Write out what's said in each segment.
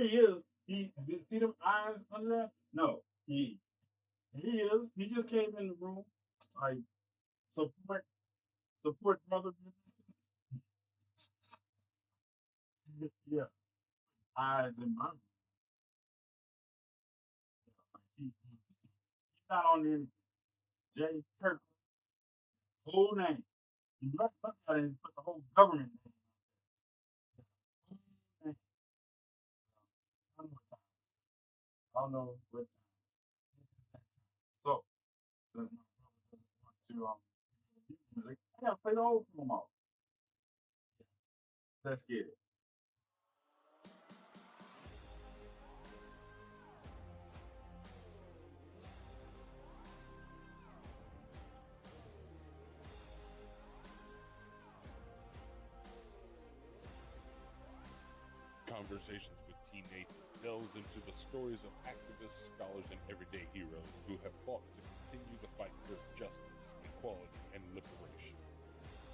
he is. He see them eyes under there? No, he is. He just came in the room like support support brother businesses. Yeah, eyes in my room. Like he's not on any J Kirk whole name. You look at it and put the whole government name. Whole name. I don't know what time. I don't know what time. It's that time. So since my brother doesn't want to music, I gotta play the old film off. Let's get it. Conversations with TNathan delves into the stories of activists, scholars, and everyday heroes who have fought to continue the fight for justice, equality, and liberation.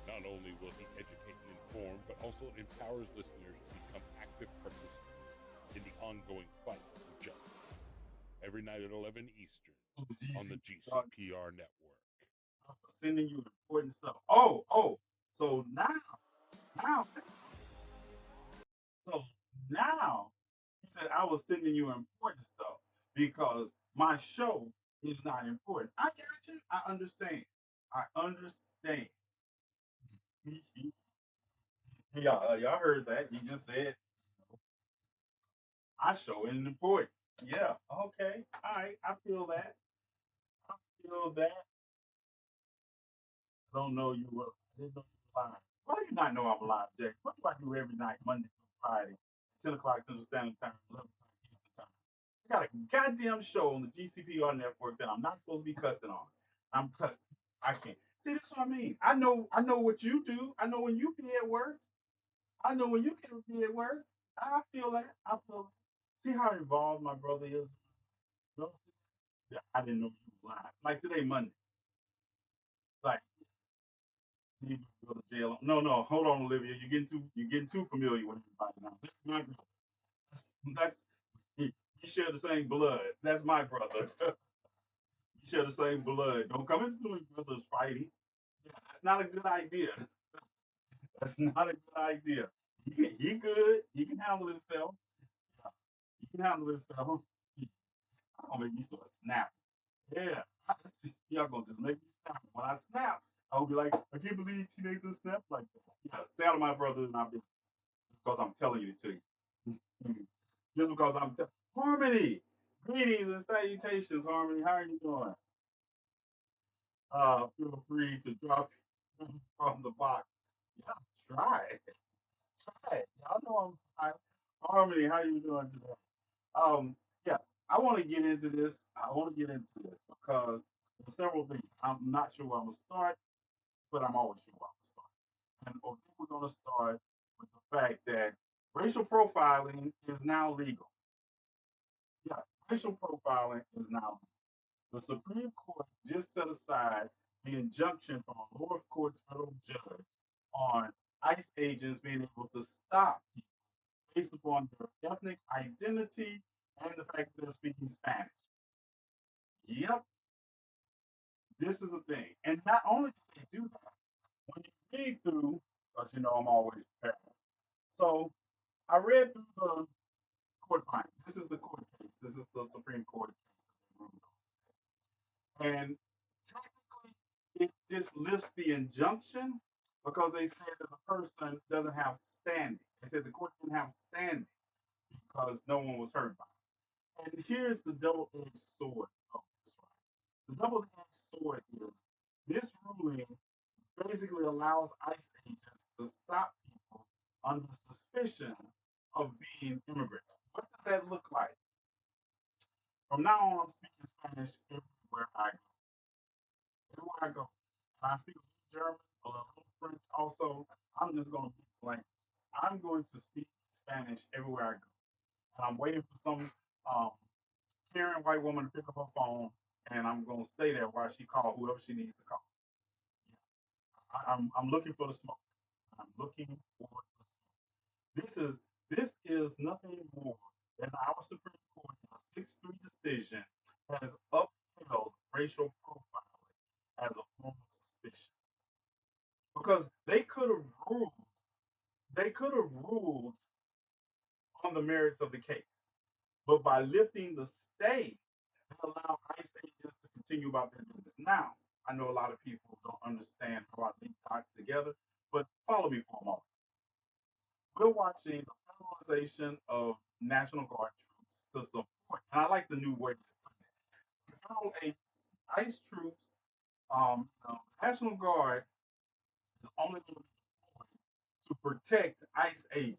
Not only will he educate and inform, but also empowers listeners to become active participants in the ongoing fight for justice. Every night at 11 Eastern Oh, on the GC, GCPR network. I'm sending you important stuff. So now, so now, he said I was sending you important stuff because my show is not important. I got you. I understand. I understand. Yeah, y'all heard that. He just said I show isn't important. Yeah. Okay. All right. I feel that. I feel that. I don't know you were. I didn't know you were live. Why do you not know I'm live, Jay? What do I do every night, Monday through Friday, 10 o'clock Central Standard Time, 11 o'clock Eastern Time? I got a goddamn show on the GCPR network that I'm not supposed to be cussing on. I'm cussing. I can't. See, that's what I mean. I know what you do. I know when you be at work. I know when you can be at work. I feel that. I feel that. See how involved my brother is? You know, yeah, I didn't know you were live. Like today, Monday. Like you go to jail. No, no, hold on, Olivia. You're getting too familiar with everybody now. That's my brother. That's you share the same blood. That's my brother. You share the same blood. Don't come into doing brothers fighting. Yeah, that's not a good idea. That's not a good idea. He good. He can handle himself. Yeah, he can handle himself. I'm gonna make me start snapping. Yeah, y'all gonna just make me snap. When I snap, I'll be like, I can't believe teenagers snap like that. Yeah, stay out of my brother and I'll be because I'm telling you to. Just because I'm telling Harmony. Greetings and salutations, Harmony. How are you doing? Feel free to drop from the box. Yeah, try it. Try it. Y'all know I'm tired. Harmony, how you doing today? Yeah, I want to get into this. I want to get into this because there's several things. I'm not sure where I'm gonna start, but I'm always sure where I'm gonna start. And I think we're gonna start with the fact that racial profiling is now legal. Yeah, racial profiling is now legal. The Supreme Court just set aside the injunction from a lower court federal judge on ICE agents being able to stop people based upon their ethnic identity and the fact that they're speaking Spanish. Yep, this is a thing. And not only did they do that, when you read through, because you know I'm always prepared. So I read through the court finding. This is the court case. This is the Supreme Court case. And technically, it just lifts the injunction because they said that the person doesn't have standing. They said the court didn't have standing because no one was hurt by it. And here's the double-edged sword of this, right? The double-edged sword is this ruling basically allows ICE agents to stop people under suspicion of being immigrants. What does that look like? From now on, I'm speaking Spanish everywhere I go. Everywhere I go. And I speak a little German, a little French also. I'm just going to mix languages. I'm going to speak Spanish everywhere I go. And I'm waiting for some um, caring white woman to pick up her phone, and I'm going to stay there while she calls whoever she needs to call. Yeah. I'm looking for the smoke. I'm looking for the smoke. This is nothing more than on the merits of the case. But by lifting the stay, they allow ICE agents to continue about their business. Now, I know a lot of people don't understand how I link dots together, but follow me for a moment. We're watching the federalization of National Guard troops to support, and I like the new way it's put it. Federal ICE troops, National Guard is only going to be deployed to protect ICE agents.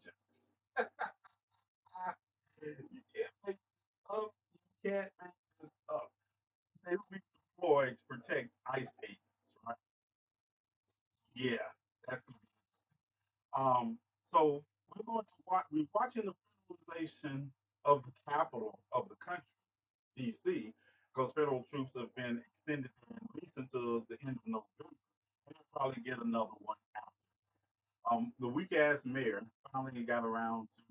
You can't make this up. You can't make this up. They will be deployed to protect ICE agents, right? Yeah, that's going to be interesting. So we're going to watch. We're watching the federalization of the capital of the country, D.C., because federal troops have been extended at least until the end of November, and they'll probably get another one out. The weak ass mayor finally got around to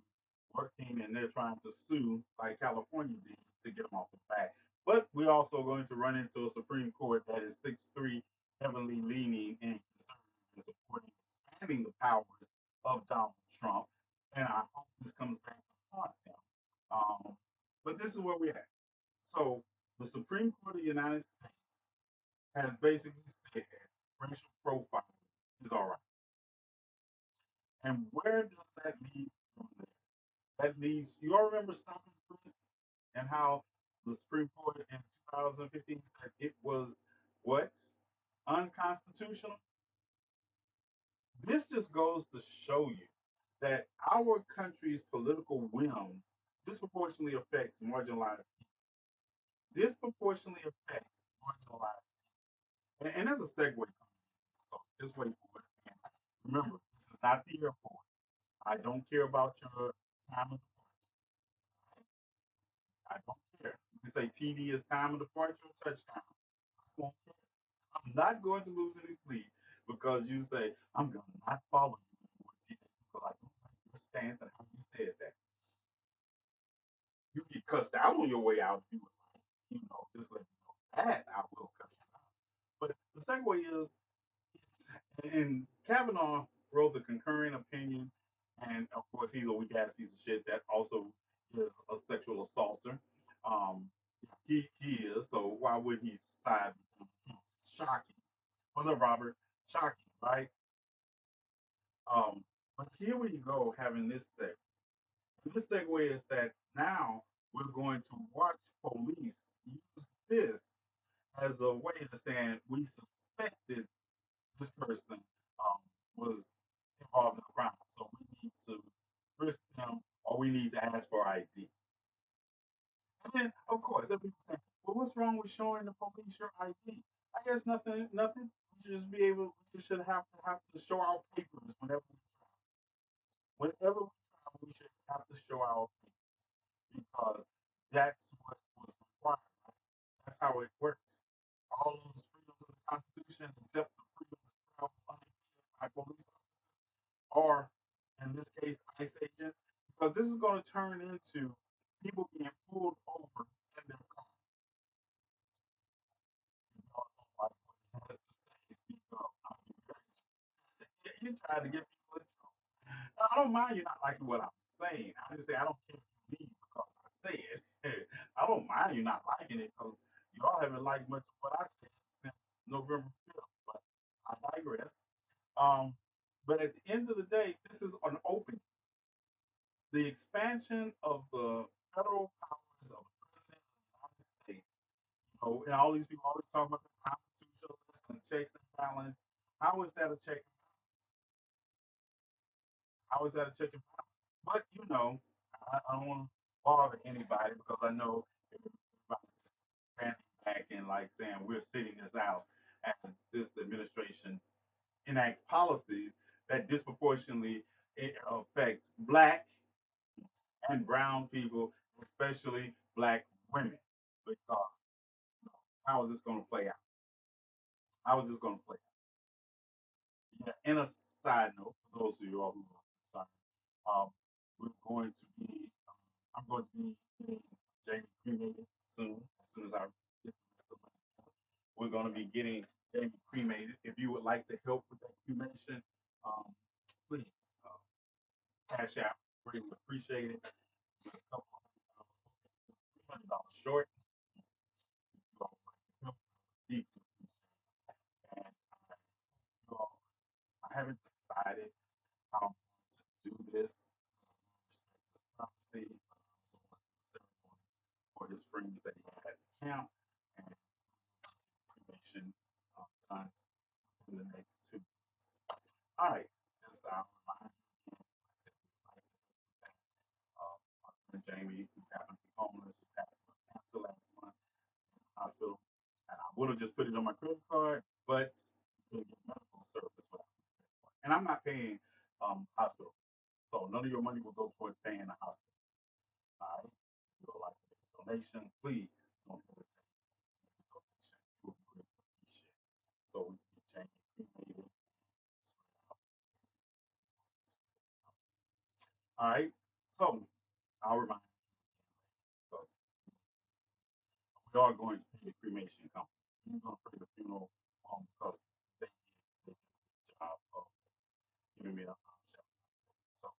working, and they're trying to sue like California did to get them off the back. But we're also going to run into a Supreme Court that is 6-3, heavily leaning and conservative and supporting expanding the powers of Donald Trump. And I hope this comes back to haunt them. Um, but this is where we're at. So the Supreme Court of the United States has basically said racial profiling is all right. And where does that lead from there? That leads, you all remember stopping Chris and how the Supreme Court in 2015 said it was what? Unconstitutional? This just goes to show you that our country's political whims disproportionately affects marginalized people, disproportionately affects marginalized people. And there's a segue coming. So just wait for it. And remember, this is not the airport. I don't care about your time of departure. I don't care. You say TD is time of departure or touchdown. I won't care. I'm not going to lose any sleep because you say, I'm going to not follow you anymore, TD, because I don't like your stance and how you said that. You get cussed out on your way out if you would like. Just let me know that I will cuss you out. But the segue is, it's, and Kavanaugh wrote the concurring opinion, and of course he's a weak ass piece of shit that also is a sexual assaulter. Um, he is. So why would he side with him? Shocking. What's up, Robert? Shocking, right? But here we go having this segue. And this segue is that now we're going to watch police use this as a way to saying we suspected this person was involved in a crime. So we need to frisk them or we need to ask for ID. And then, of course, there are people saying, well, what's wrong with showing the police your ID? I guess nothing. We should just be able, we should have to show our papers whenever we travel. Whenever we travel, we should have to show our papers because that's what was required. Right? That's how it works. All those freedoms of the Constitution, except the freedom to travel unimpeded by police officers, or in this case, ICE agents, because this is going to turn into people being pulled over in their car. You know, like what he has to say, speak up. I'll be very you trying to get people in trouble. Now, I don't mind you not liking what I'm saying. I just say I don't care if you leave because I say it. I don't mind you not liking it because you all haven't liked much of what I said since November 5th. But I digress. Um, but at the end of the day, this is an open. The expansion of the federal powers of the president of the United States. And all these people always talk about the constitutionalists and checks and balance. How is that a check and balance? How is that a check and balance? But I don't want to bother anybody because I know everybody's just standing back and like saying we're sitting this out as this administration enacts policies that disproportionately affect black and brown people, especially black women. Because how is this going to play out? How is this going to play out? Yeah, and a side note for those of you all who are concerned, um, we're going to be, I'm going to be getting Jamie cremated as soon as I get the rest of my. We're going to be getting Jamie cremated. If you would like to help with that cremation, please cash out. Greatly appreciate compensated with a couple $300 short. You all like deeply, and you all, I haven't decided how I'm going to do this. Prophecy, so ceremony for his friends that he had at the camp, and cremation done in the next 2 weeks. All right, just remind you again, like I said, we like to my friend Jamie, who happened to be homeless, who passed away cancer last month in the hospital. And I would have just put it on my credit card, but you couldn't get medical service without my credit card. And I'm not paying hospital. So none of your money will go towards paying the hospital. All right. If you would like to make a donation, please don't hesitate to make a donation. It will be greatly appreciated. So we can get Jamie cremated. All right. So I'll remind you because we are going to pay the cremation company. We're going to pay the funeral because they did a good job of giving me a shelter. So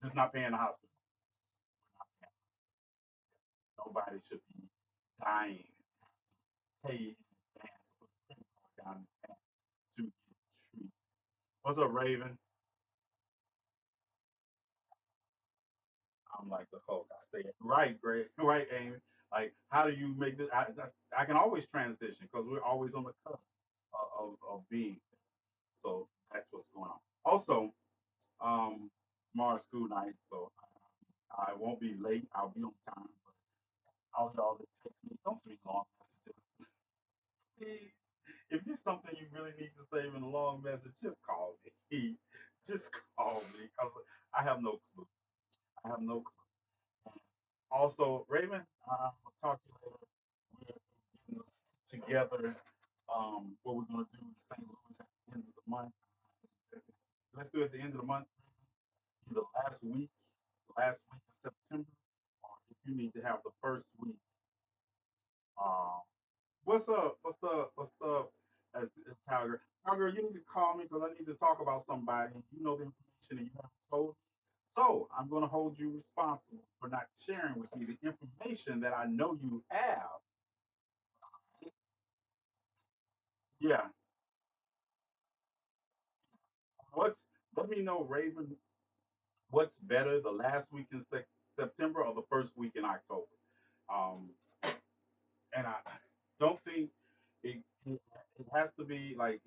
just not paying the hospital. We're not paying the hospital. Nobody should be dying pay in advance, put a credit card down in advance to get treated. What's up, Raven? I'm like the Hulk. I say it right, Greg. Right, Amy. Like, how do you make this? I can always transition because we're always on the cusp of being. So that's what's going on. Also, tomorrow's school night, so I won't be late. I'll be on time. But all y'all that text me, don't send me long messages. Please. If there's something you really need to save in a long message, just call me. Just call me because I have no clue. I have no clue. And also, Raven, I'll talk to you later. We're getting this together. What we're going to do in St. Louis at the end of the month. Let's do it at the end of the month, either last week in September, or if you need to have the first week. Um, What's up? What's up? What's up? As Calgary. Calgary, you need to call me because I need to talk about somebody. And you know the information and you haven't told me. So I'm going to hold you responsible for not sharing with me the information that I know you have. Yeah. What's Let me know, Raven. What's better, the last week in September or the first week in October? Um, and I don't think it has to be like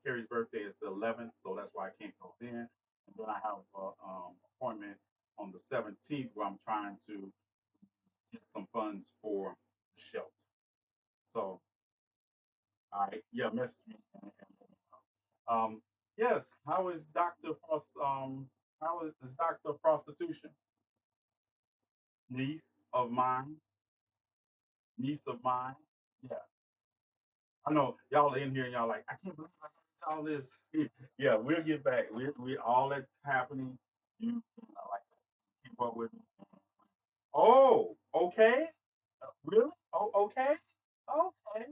Carrie's birthday is the 11th, so that's why I can't go then. And then I have an appointment on the 17th where I'm trying to get some funds for the shelter. So I yeah, message me and let me know. Yes, how is how is Doctor Prostitution? Niece of mine, niece of mine. Yeah. I know y'all are in here and y'all like, I can't believe I got all this. Yeah, we'll get back. We all that's happening. You can like keep up with me. Oh, okay. Really? Oh, okay. Okay.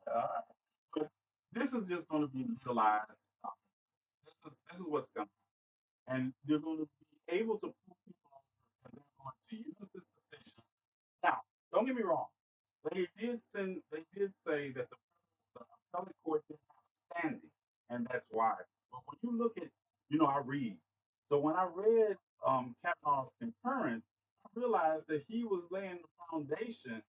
Yeah, all right. But this is just going to be legalized. This is what's going to happen, and you're going to be able to pull people over, and they're going to use this decision. Now, don't get me wrong. They did say that the appellate court didn't have standing, and that's why. But when you look at, I read. So when I read Kavanaugh's concurrence, I realized that he was laying the foundation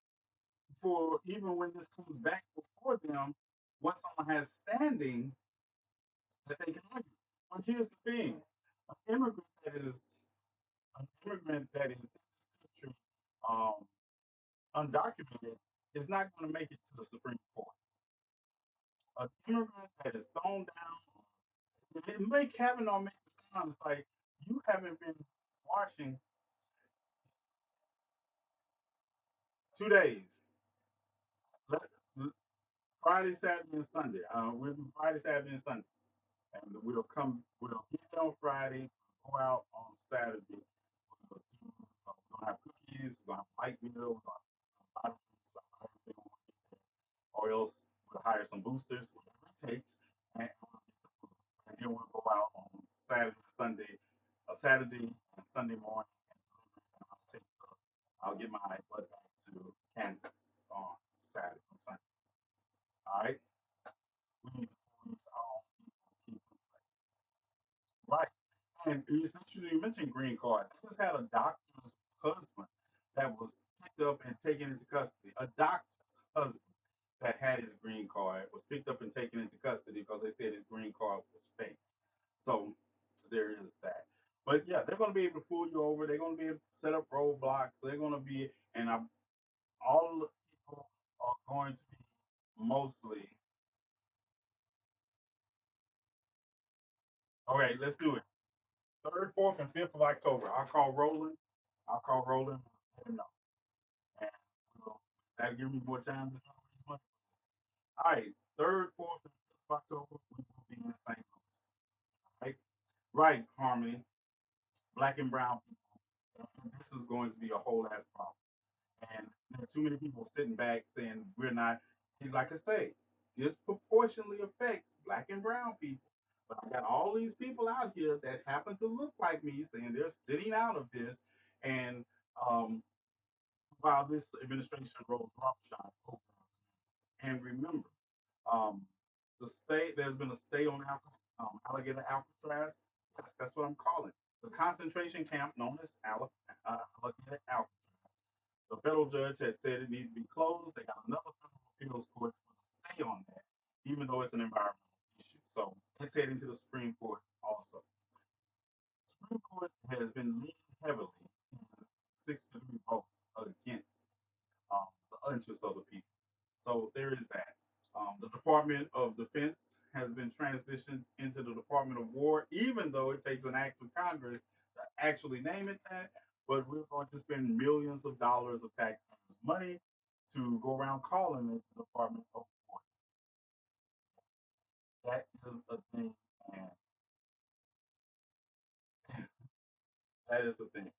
for even when this comes back before them, once someone has standing, that they can argue. But here's the thing: an immigrant that is in this country, um, undocumented, is not going to make it to the Supreme Court. An immigrant that is thrown down, it may Kavanaugh make it sound it's like you haven't been watching 2 days. Let, Friday, Saturday, and Sunday. We'll do Friday, Saturday, and Sunday, and We'll get there on Friday. Go out on Saturday. We're gonna have cookies. We're gonna have light meal. We're gonna have a lot of drinks. We're gonna have everything when we get there. Or else we'll hire some boosters, whatever it takes, and we'll get the food. And then we'll go out on Saturday, Sunday, Saturday and Sunday Sunday morning and I'll get my butt back to Kansas on Saturday on Sunday. All right, we need to police our own people, keep them safe. Right. And it's interesting you mentioned green card. I just had a doctor's husband that was picked up and taken into custody. A doctor's husband that had his green card was picked up and taken into custody because they said his green card was fake. So there is that. But yeah, they're going to be able to pull you over. They're going to be able to set up roadblocks. They're going to be, and all the people are going to be mostly. Okay, let's do it. 3rd, 4th, and 5th of October. I'll call Roland. I'll call Roland. Let him know. And we'll, that'll give me more time to raise money for this. All right, 3rd, 4th, and 5th of October, we will be in St. Louis. Right? Right, Harmony. Black and brown people. And this is going to be a whole ass problem. And there are too many people sitting back saying we're not. Like I say, disproportionately affects black and brown people. But I got all these people out here that happen to look like me saying they're sitting out of this. And while this administration rolls roughshod over our communities. And remember, um, there's been a stay on alligator Alcatraz. Yes, that's what I'm calling it. The concentration camp known as alligator Alcatraz. The federal judge had said it needed to be closed. They got another federal appeals court to stay on that, even though it's an environmental issue. So it's heading to the Supreme Court also. The Supreme Court has been leaning heavily in 6-3 votes against the interests of the people. So there is that. The Department of Defense has been transitioned into the Department of War, even though it takes an act of Congress to actually name it that. But we're going to spend millions of dollars of taxpayers' money to go around calling it the Department of War. That is a thing, and that is a thing.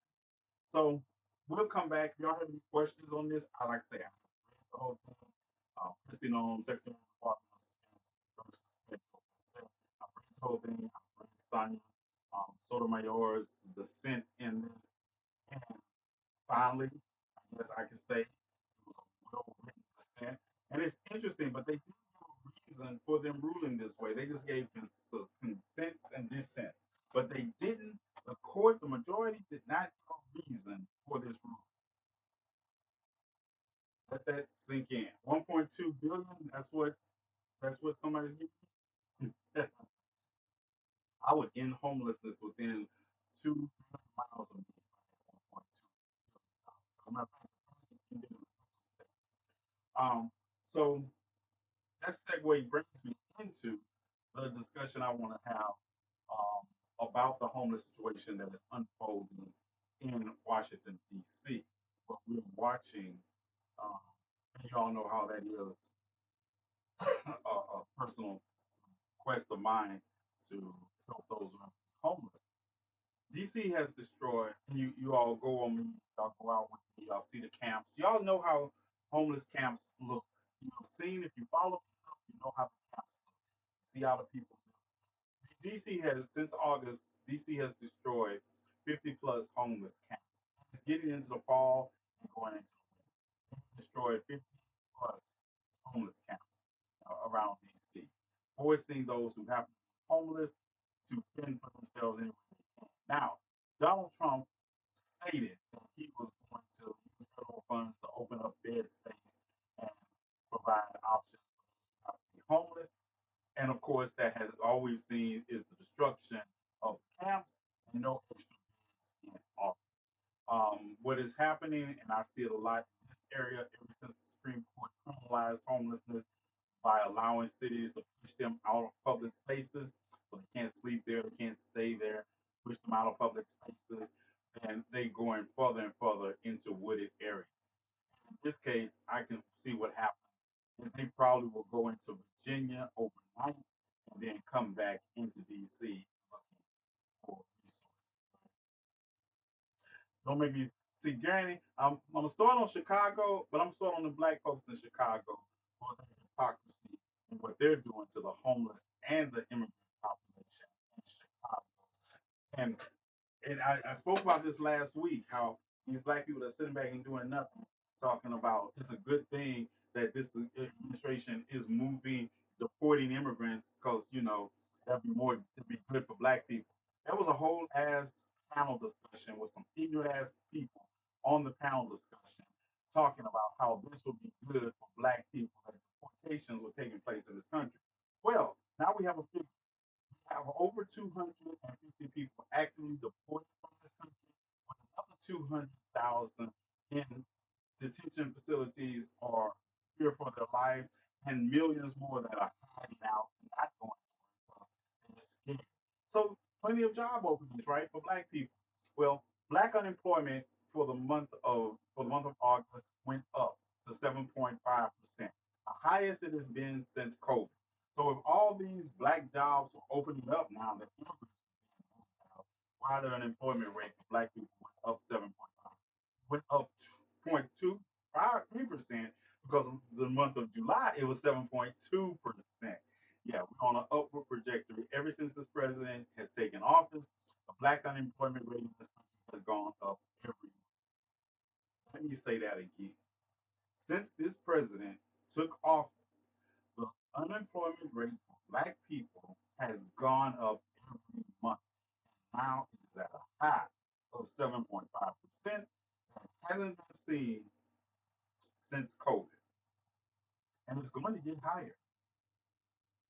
So we'll come back. If y'all have any questions on this, I like to say I read the whole thing. Christy Noam, Secretary of the Department of Defense, I've read the whole thing. I've read Sonia Sotomayor's dissent in this. And finally, I guess I could say it was a well-written dissent. And it's interesting, but they didn't give a reason for them ruling this way. They just gave consents and dissents. But they didn't, the court, the majority did not give a reason for this rule. Let that sink in. 1.2 billion, that's what somebody's giving me. I would end homelessness within 2 miles of me. 1.2 billion. So that segue brings me into the discussion I want to have um, about the homeless situation that is unfolding in Washington, D.C. What we're watching, um, and you all know how that is a personal quest of mine to help those who are homeless. DC has destroyed, and you all go on me, y'all go out with me, y'all see the camps. Y'all know how homeless camps look. You've seen, if you follow people, you know how the camps look. You see how the people live. DC has, since August, DC has destroyed 50 plus homeless camps. It's getting into the fall and going into the winter. It's destroyed 50 plus homeless camps around DC, forcing those who have to be homeless to fend for themselves anywhere they can. Now, Donald Trump stated that he was going to use federal funds to open up bed space and provide options for those who have to be homeless. And of course, that has always seen is the destruction of camps and no extra beds being offered. What is happening, and I see it a lot in this area ever since the Supreme Court criminalized homelessness by allowing cities to push them out of public spaces so they can't sleep there, they can't stay there, push them out of public spaces, and they going further and further into wooded areas. In this case, I can see what happens is they probably will go into Virginia overnight and then come back into DC looking for resources. Don't make me see, Granny. I'm starting on Chicago, but I'm starting on the black folks in Chicago for the hypocrisy and what they're doing to the homeless and the immigrant population in Chicago. And and I spoke about this last week, how these black people that are sitting back and doing nothing, talking about it's a good thing that this administration is moving, deporting immigrants because, that'd be more, it'd be good for black people. That was a whole ass panel discussion with some ignorant ass people on the panel discussion talking about how this would be good for black people, that deportations were taking place in this country. Well, now we have a have over 250 people actively deported from this country, with another 200,000 in detention facilities or fear for their lives, and millions more that are hiding out and not going to work because they're scared. So, plenty of job openings, right, for black people. Well, black unemployment for the month of August went up to 7.5%, the highest it has been since COVID. So if all these black jobs are opening up now that immigrants are being moved out, why the unemployment rate for black people went up 7.5, went up 0.25% because the month of July it was 7.2%. Yeah, we're on an upward trajectory ever since this president has taken office. The black unemployment rate in this country has gone up every month. Let me say that again. Since this president took office, the unemployment rate for black people has gone up every month. Now it is at a high of 7.5% that hasn't been seen since COVID. And it's going to get higher.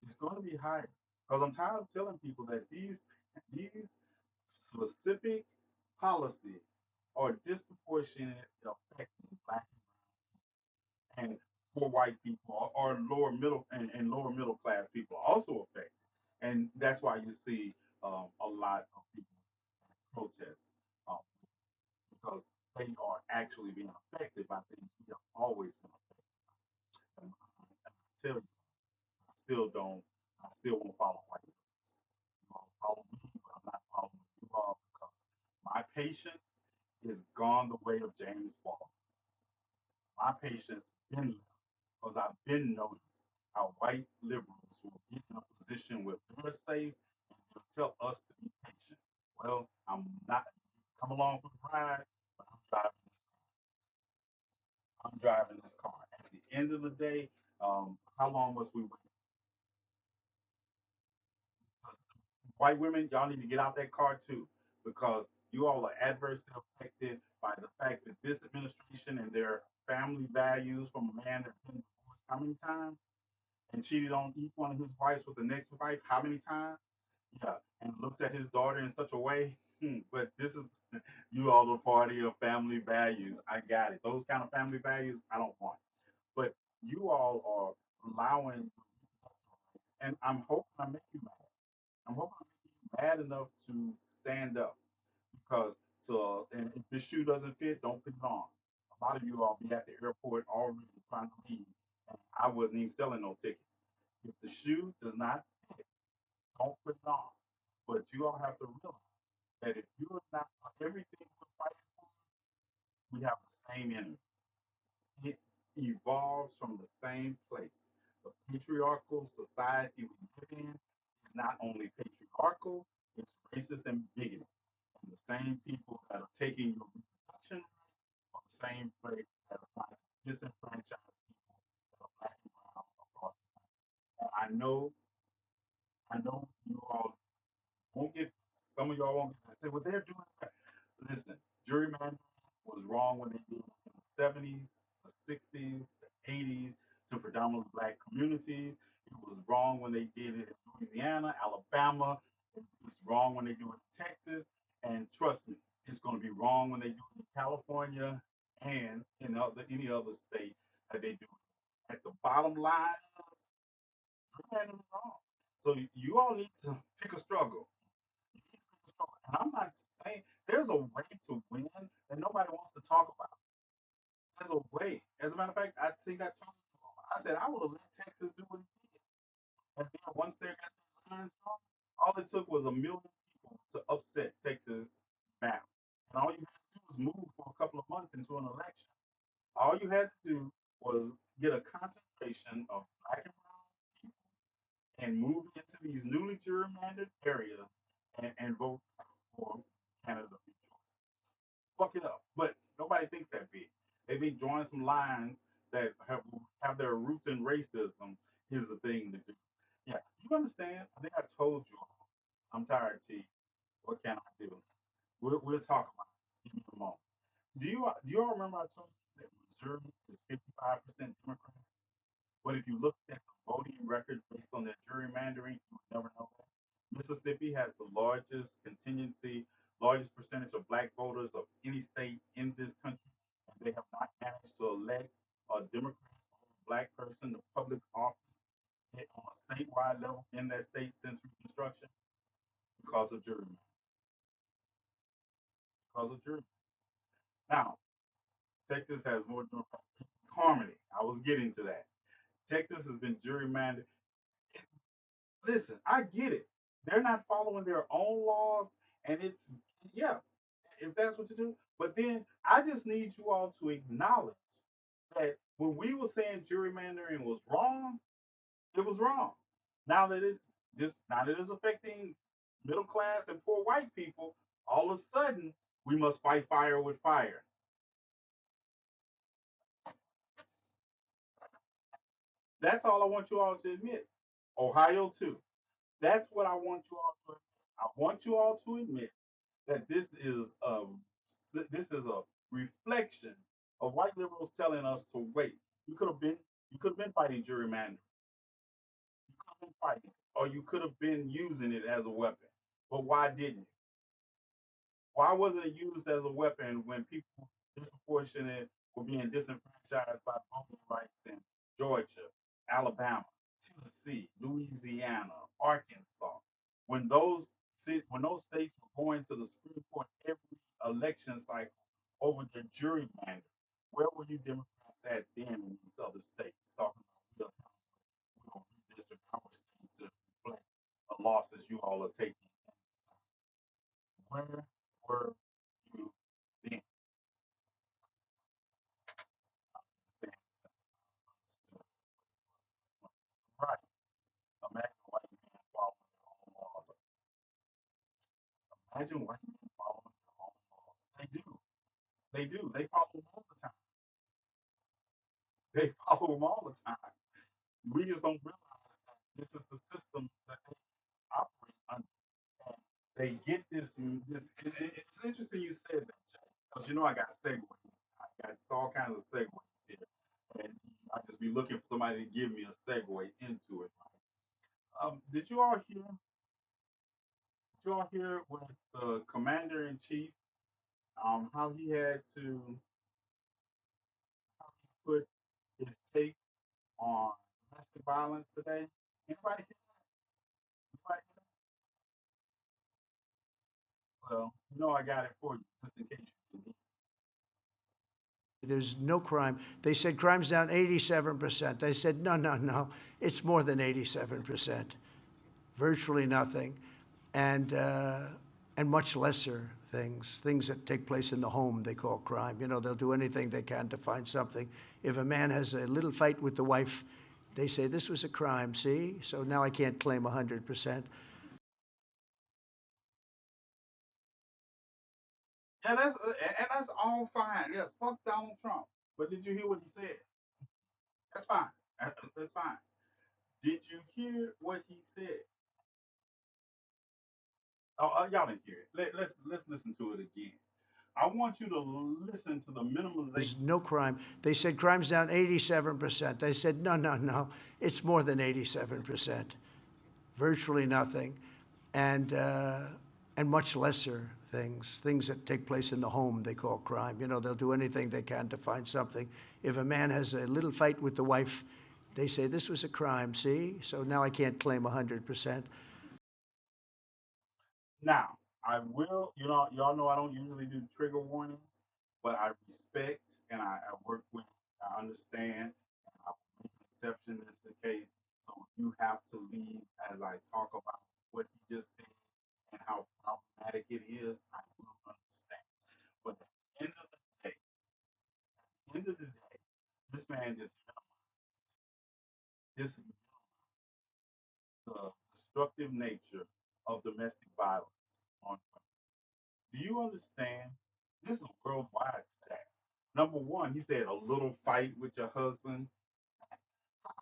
It's going to be higher. Because I'm tired of telling people that these specific policies are disproportionate affecting black and poor white people or lower middle class people are also affected, and that's why you see a lot of people protest um, because they are actually being affected by things we have always been affected by. And I tell you, I still don't, I still won't follow white rules. You all follow me, but I'm not following you all because my patience is gone the way of James Baldwin. My patience been left because I've been noticed how white liberals will get in a position where they're safe and they'll tell us to be patient. Well, I'm not. Come along for the ride, but I'm driving this car. I'm driving this car. At the end of the day, how long must we wait? Because white women, y'all need to get out that car too, because you all are adversely affected by the fact that this administration and their family values from a man that's been divorced how many times? And cheated on each one of his wives with the next wife how many times? Yeah, and looks at his daughter in such a way. But this is you all the party of family values. I got it. Those kind of family values I don't want. But you all are allowing, and I'm hoping I make you mad. I'm hoping I make you mad enough to stand up because and if this shoe doesn't fit, don't put it on. A lot of you all be at the airport already trying to leave, and I wasn't even selling no tickets. If the shoe does not fit, don't put it on. But you all have to realize that if you are not everything we're fighting for, we have the same enemy. It evolves from the same place. The patriarchal society we live in is not only patriarchal, it's racist and bigoted. And the same people that are taking your reproduction rights are the same place that are trying to disenfranchise people that are black and brown across the country. And I know you all won't get some of y'all won't get to say, well, they're doing that. Listen, gerrymandering was wrong when they did it in the 70s, the 60s, the 80s to predominantly black communities. It was wrong when they did it in Louisiana, Alabama. It's wrong when they do it in Texas. And trust me, it's going to be wrong when they do it in California and in any other state that they do it. At the bottom line is, gerrymandering is wrong. So you all need to pick a struggle. And I'm not saying there's a way to win that nobody wants to talk about. There's a way. As a matter of fact, I think I told you, I said I would have let Texas do what it did. And then once they got their lines drawn, all it took was a million people to upset Texas map. And all you had to do was move for a couple of months into an election. All you had to do was get a concentration of black and brown people and move into these newly gerrymandered areas and vote for. Canada be choice. Fuck it up. But nobody thinks that big. They think drawing some lines that have their roots in racism is the thing to do. Yeah, you understand? I think I told you all. I'm tired, T. What can I do? We'll talk about this. Give me a moment. Do you all remember I told you that Missouri is 55% Democrat? But if you looked at the voting records based on their gerrymandering, you would never know that. Mississippi has the largest contingency, largest percentage of black voters of any state in this country, and they have not managed to elect a Democrat or a black person to public office on a statewide level in that state since Reconstruction because of gerrymandering. Because of gerrymandering. Now, Texas has more Democrats. Harmony. I was getting to that. Texas has been gerrymandered. Listen, I get it. They're not following their own laws, and it's yeah, if that's what you do. But then I just need you all to acknowledge that when we were saying gerrymandering was wrong, it was wrong. Now that it's affecting middle class and poor white people, all of a sudden we must fight fire with fire. That's all I want you all to admit. Ohio too. That's what I want you all to admit. I want you all to admit that this is a reflection of white liberals telling us to wait. You could have been fighting gerrymandering. You could have been fighting, or you could have been using it as a weapon. But why didn't you? Why wasn't it used as a weapon when people disproportionate were being disenfranchised by voting rights in Georgia, Alabama, Tennessee, Louisiana, Arkansas? When those states were going to the Supreme Court every election cycle over their gerrymander, where were you Democrats at then in these other states talking about we're going to redistrict our state to reflect the losses you all are taking? Where were you then? Saying right. Imagine white men following their own laws. Imagine white men following their own laws. They do. They do. They follow them all the time. They follow them all the time. We just don't realize that this is the system that they operate under. And they get it's interesting you said that, Jay, because you know I got segues. I got all kinds of segues here. And I just be looking for somebody to give me a segue into it. Did you all hear? Did you all hear with the commander in chief? How he had to how he put his take on domestic violence today. Anybody hear that? Anybody hear that? Well, you know I got it for you, just in case you didn't. There's no crime. They said crime's down 87%. I said, no, no, no. It's more than 87%. Virtually nothing. And much lesser things that take place in the home they call crime. You know, they'll do anything they can to find something. If a man has a little fight with the wife, they say this was a crime, see? So now I can't claim 100%. Yeah, that's all fine. Yes, fuck Donald Trump. But did you hear what he said? That's fine. That's fine. Did you hear what he said? Y'all didn't hear it. Let's listen to it again. I want you to listen to the minimization. There's no crime. They said crime's down 87%. I said, no, no, no. It's more than 87%. Virtually nothing. And and much lesser things that take place in the home they call crime. You know, they'll do anything they can to find something. If a man has a little fight with the wife, they say this was a crime, see? So now I can't claim 100%. Now, I will, y'all know I don't usually do trigger warnings, but I respect and I work with, I understand, and I will make an exception in this case. So you have to leave as I talk about what he just said and how problematic it is. I will understand. But at the end of the day, this man just the destructive nature of domestic violence on women. Do you understand? This is a worldwide stat. Number one, he said a little fight with your husband.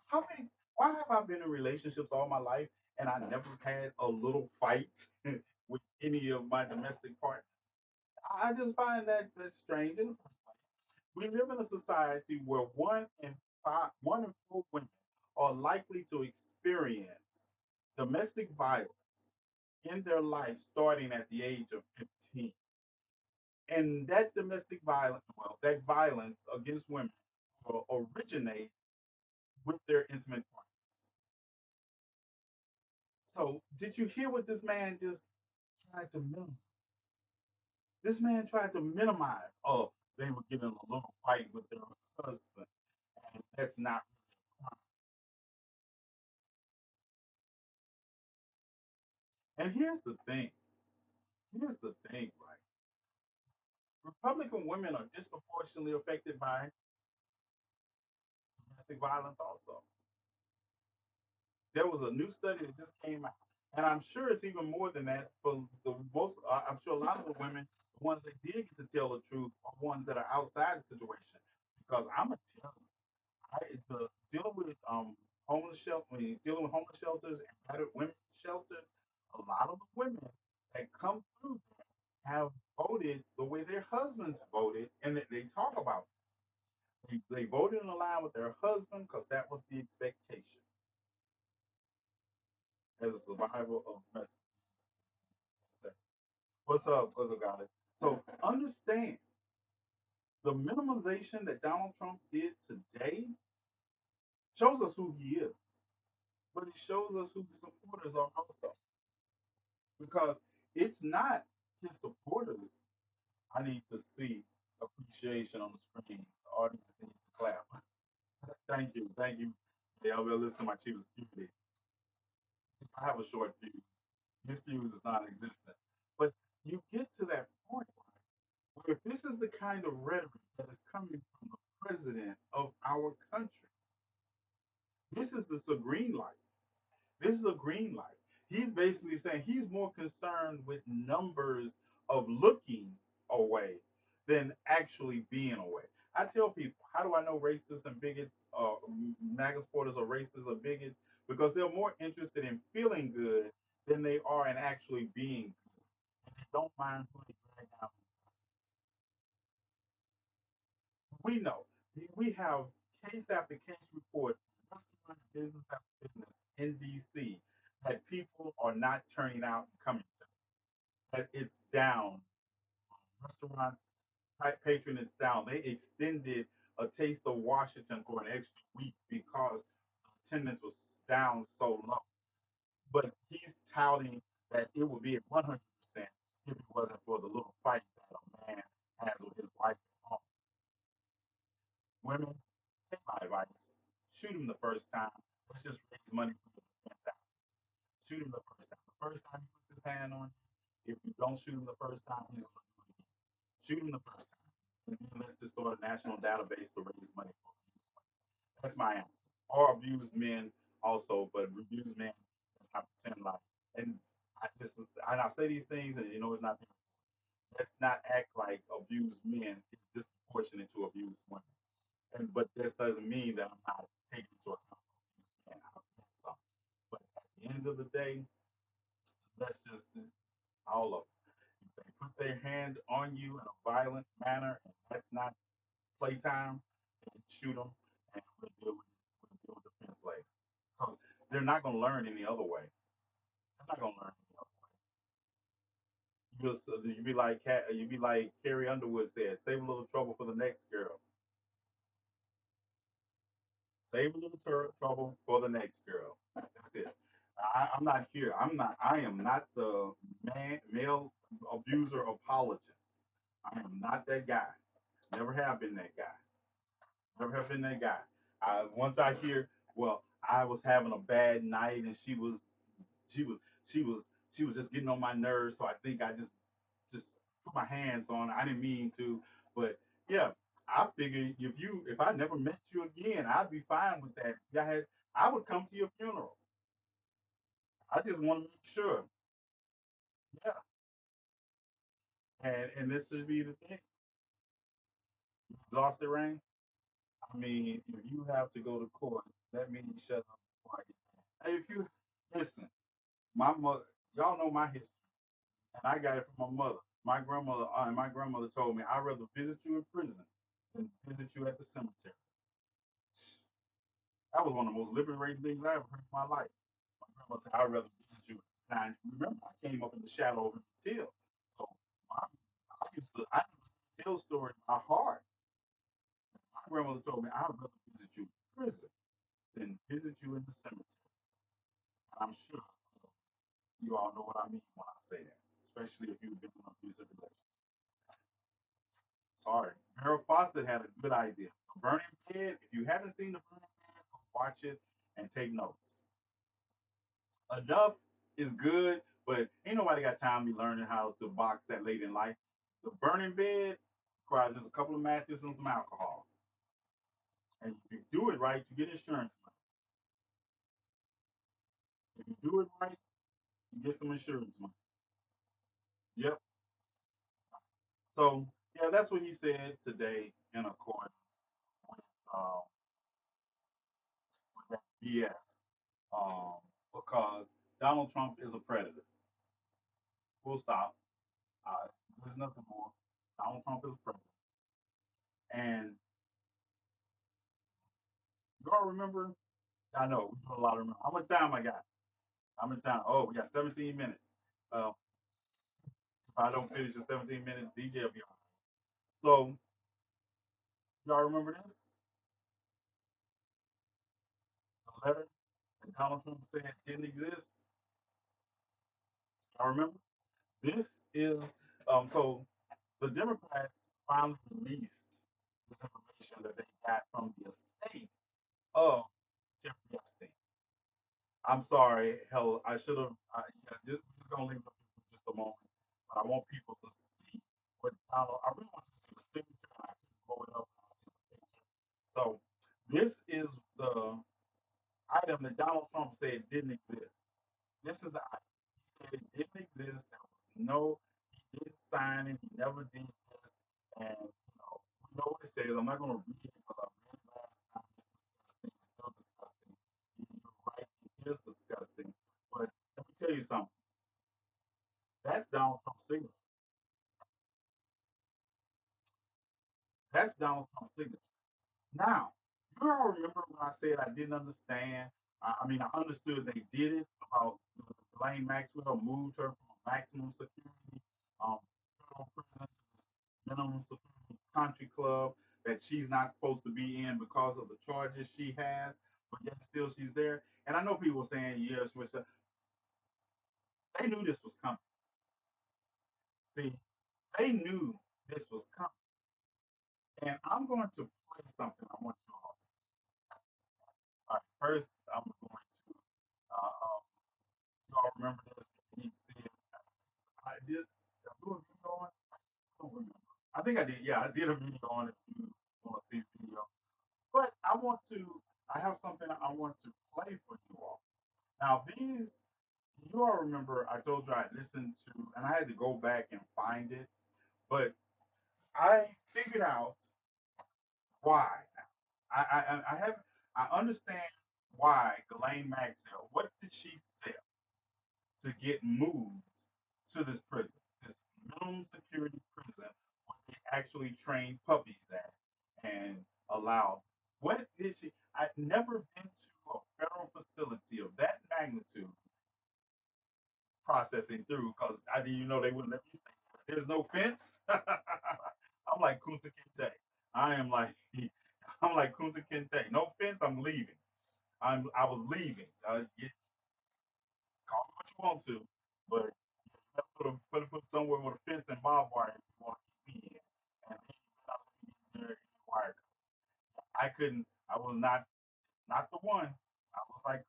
How many? Why have I been in relationships all my life and I never had a little fight with any of my domestic partners? I just find that strange. And we live in a society where one in four women are likely to experience domestic violence in their life starting at the age of 15. And that domestic violence, well, that violence against women will originate with their intimate partners. So, did you hear what this man just tried to minimize? This man tried to minimize, oh, they were getting a little fight with their husband. And that's not really a crime. And here's the thing, right? Republican women are disproportionately affected by domestic violence also. There was a new study that just came out, and I'm sure it's even more than that for the most. I'm sure a lot of the women, the ones that did get to tell the truth, are ones that are outside the situation. Because I'm a tell you, dealing with homeless shelter, when you're dealing with homeless shelters and battered women's shelters, a lot of the women that come through there have voted the way their husbands voted, and they talk about this. They voted in line with their husband because that was the expectation as a survivor of domestic abuse. What's up, guys? So understand the minimization that Donald Trump did today shows us who he is, but it shows us who the supporters are also. Because it's not his supporters I need to see appreciation on the screen. The audience needs to clap. Thank you. Thank you. Yeah, I'll be listening to my chief of security. I have a short fuse. His fuse is non existent. But you get to that point where if this is the kind of rhetoric that is coming from the president of our country, this is a green light. This is a green light. He's basically saying he's more concerned with numbers of looking away than actually being away. I tell people, how do I know racists and bigots, MAGA supporters are racist or bigots? Because they're more interested in feeling good than they are in actually being good. And they don't mind who they drag down. We know. We have case after case report, restaurant business after business in DC that people are not turning out and coming to. That it's down. Restaurants type patronage down. They extended a taste of Washington for an extra week because attendance was down so low. But he's touting that it would be at 100% if it wasn't for the little fight that a man has with his wife at home. Women, take my advice. Shoot him the first time. Let's just raise money for the defense out. Shoot him the first time. The first time he puts his hand on you, if you don't shoot him the first time, he's going to do it again. Shoot him the first time. And then let's just start a national database to raise money for abused women. That's my answer. Or abused men also, but abused men, let's not pretend like. And I say these things, and it's not. Let's not act like abused men is disproportionate to abused women. But this doesn't mean that I'm not taking into account abuse and I've met some. But at the end of the day, let's just all of them. If they put their hand on you in a violent manner and that's not playtime, then shoot them and we'll deal with defense later. Because they're not going to learn any other way. They're not going to learn any other way. You be like Carrie Underwood said, save a little trouble for the next girl. Save a little trouble for the next girl. That's it. I'm not here. I am not the male abuser apologist. I am not that guy. Never have been that guy. Never have been that guy. Once I hear, well, I was having a bad night and she was, she was, she was just getting on my nerves. So I think I just put my hands on her. I didn't mean to, but yeah, I figured if I never met you again, I'd be fine with that. I would come to your funeral. I just want to make sure. Yeah, And this should be the thing. Exhausted, Rain. I mean, if you have to go to court, let me shut up before I get mad. Hey, if you listen, my mother, y'all know my history, and I got it from my mother. My grandmother told me I'd rather visit you in prison than visit you at the cemetery. That was one of the most liberating things I ever heard in my life. My grandmother said I'd rather visit you. Now remember, I came up in the shadow of the Till, so my, I knew the Till story by heart. My grandmother told me I'd rather visit you in prison than visit you in the cemetery. And I'm sure you all know what I mean when I say that, especially if you've been in an abusive relationship. Sorry. Harold Fawcett had a good idea. The Burning Bed, if you haven't seen The Burning Bed, go watch it and take notes. Enough is good, but ain't nobody got time to be learning how to box that late in life. The Burning Bed requires just a couple of matches and some alcohol. And if you do it right, you get insurance money. If you do it right, you get some insurance money. Yep. So, yeah, that's what he said today in accordance with, uh, with that BS. Um, because Donald Trump is a predator. Full stop. There's nothing more. Donald Trump is a predator. And you all remember? I know we do a lot of remember. How much time I got? How much time? Oh, we got 17 minutes. If I don't finish in 17 minutes, DJ will be on. So y'all remember this? The letter that Donald Trump said didn't exist. Y'all remember? This is so the Democrats finally released this information that they got from the estate of Jeffrey Epstein. I'm sorry, hell, I should have. Yeah, just gonna leave it up for just a moment, but I want people to see what Donald. I really want you to see the signature, and I can blow it up and I see the picture. So this is the item that Donald Trump said didn't exist. This is the item. He said it didn't exist. There was no. He didn't sign it. He never did this, and we know what it says. I'm not gonna read it because I read it last time. It's disgusting. It's still disgusting. You're right. It is disgusting. But let me tell you something. That's Donald Trump's signature. That's Donald Trump's signature. Now, you all remember when I said I didn't understand? I mean, I understood they did it about Ghislaine Maxwell moved her from a maximum security um, federal prison to this minimum security country club that she's not supposed to be in because of the charges she has, but yet still she's there. And I know people saying, yes, they knew this was coming. See, they knew this was coming. And I'm going to play something I want you all to. All right, first, I'm going to, you all remember this? You need to see it. I did I do a video on it? I don't remember. I think I did. Yeah, I did a video on it if you want to see the video. But I have something I want to play for you all. Now, you all remember I told you I listened to, and I had to go back and find it, but I figured out why. I have, I understand why Ghislaine Maxwell, what did she say to get moved to this prison, this minimum security prison where they actually train puppies at and allow. What did she? I've never been to a federal facility of that magnitude processing through because I didn't even know they wouldn't let me stay there. There's no fence. I'm like Kunta Kinte. I am like I'm like Kunta Kinte. No fence. I'm leaving. I was leaving. Call me what you want to, but you have to put somewhere with a fence and barbed wire if you want to keep me in. And then you better let me get in there and wire. I couldn't. I was not the one. I was like,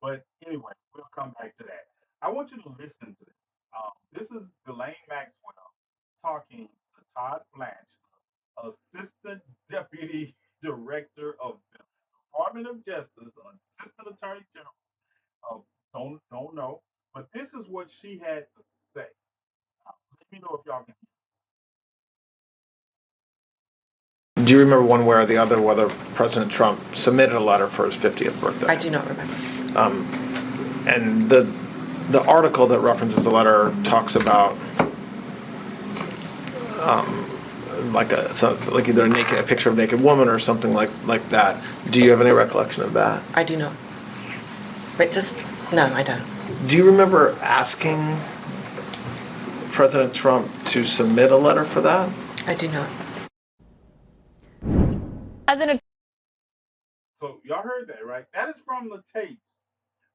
but anyway, we'll come back to that. I want you to listen to this. This is Ghislaine Maxwell talking to Todd Blanche, the Assistant Deputy Director of the Department of Justice, an Assistant Attorney General. Don't know, but this is what she had to say. Let me know if y'all can. Do you remember one way or the other whether President Trump submitted a letter for his 50th birthday? I do not remember. And the article that references the letter talks about like either a picture of a naked woman or something like that. Do you have any recollection of that? I do not. But no, I don't. Do you remember asking President Trump to submit a letter for that? I do not. So y'all heard that, right? That is from the tapes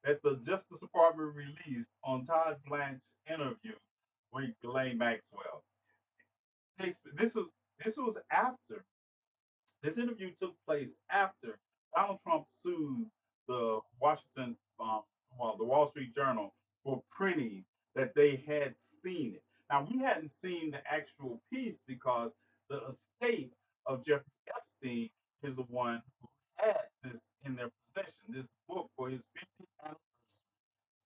that the Justice Department released on Todd Blanche's interview with Ghislaine Maxwell. This was after this interview took place after Donald Trump sued the the Wall Street Journal for printing that they had seen it. Now we hadn't seen the actual piece because the estate of Jeffrey Epstein is the one who had this in their possession, this book for his 50th anniversary.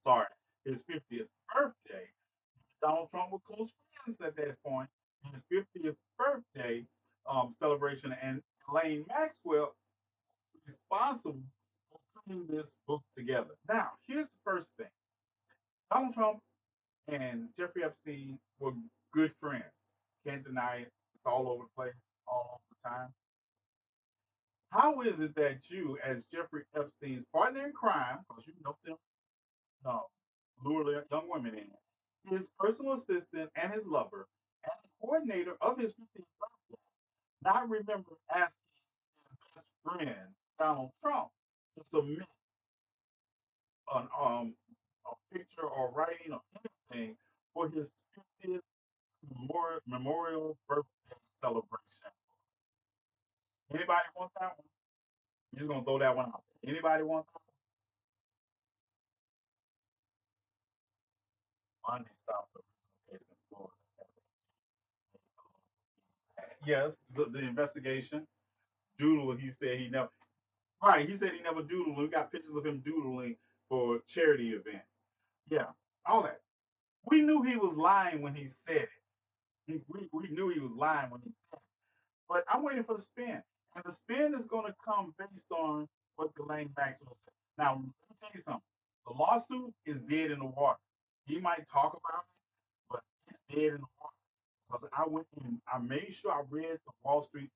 Sorry, his 50th birthday. Donald Trump was close friends at that point. His 50th birthday celebration, and Elaine Maxwell was responsible for putting this book together. Now, here's the first thing: Donald Trump and Jeffrey Epstein were good friends. Can't deny it. It's all over the place, all over the time. How is it that you, as Jeffrey Epstein's partner in crime, because you helped him lure young women in, his personal assistant and his lover, and the coordinator of his 50th birthday, not remember asking his best friend, Donald Trump, to submit a picture or writing or anything for his 50th memorial birthday celebration? Anybody want that one? I'm just gonna throw that one out there. Anybody want that one? Monday stopped the original case in Florida. Yes, the investigation. Doodle, he said he never. Right, he said he never doodled. We got pictures of him doodling for charity events. Yeah, all that. We knew he was lying when he said it. We knew he was lying when he said it. But I'm waiting for the spin. And the spin is going to come based on what Ghislaine Maxwell said. Now, let me tell you something. The lawsuit is dead in the water. He might talk about it, but it's dead in the water. Because I went and I made sure I read the Wall Street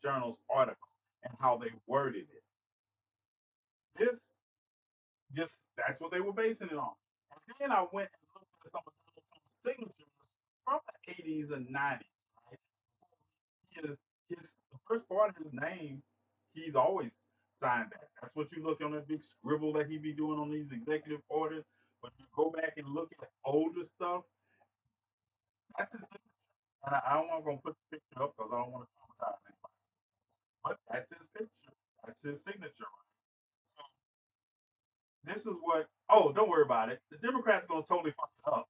Journal's article, and how they worded it. This just that's what they were basing it on. And then I went and looked at some of Donald Trump's signatures from the 80s and 90s, right? The first part of his name, he's always signed that. That's what you look on that big scribble that he be doing on these executive orders. But you go back and look at older stuff, that's his signature. And I don't want to put the picture up because I don't want to traumatize anybody. But that's his picture. That's his signature. So this is what. Oh, don't worry about it. The Democrats are gonna totally fuck it up.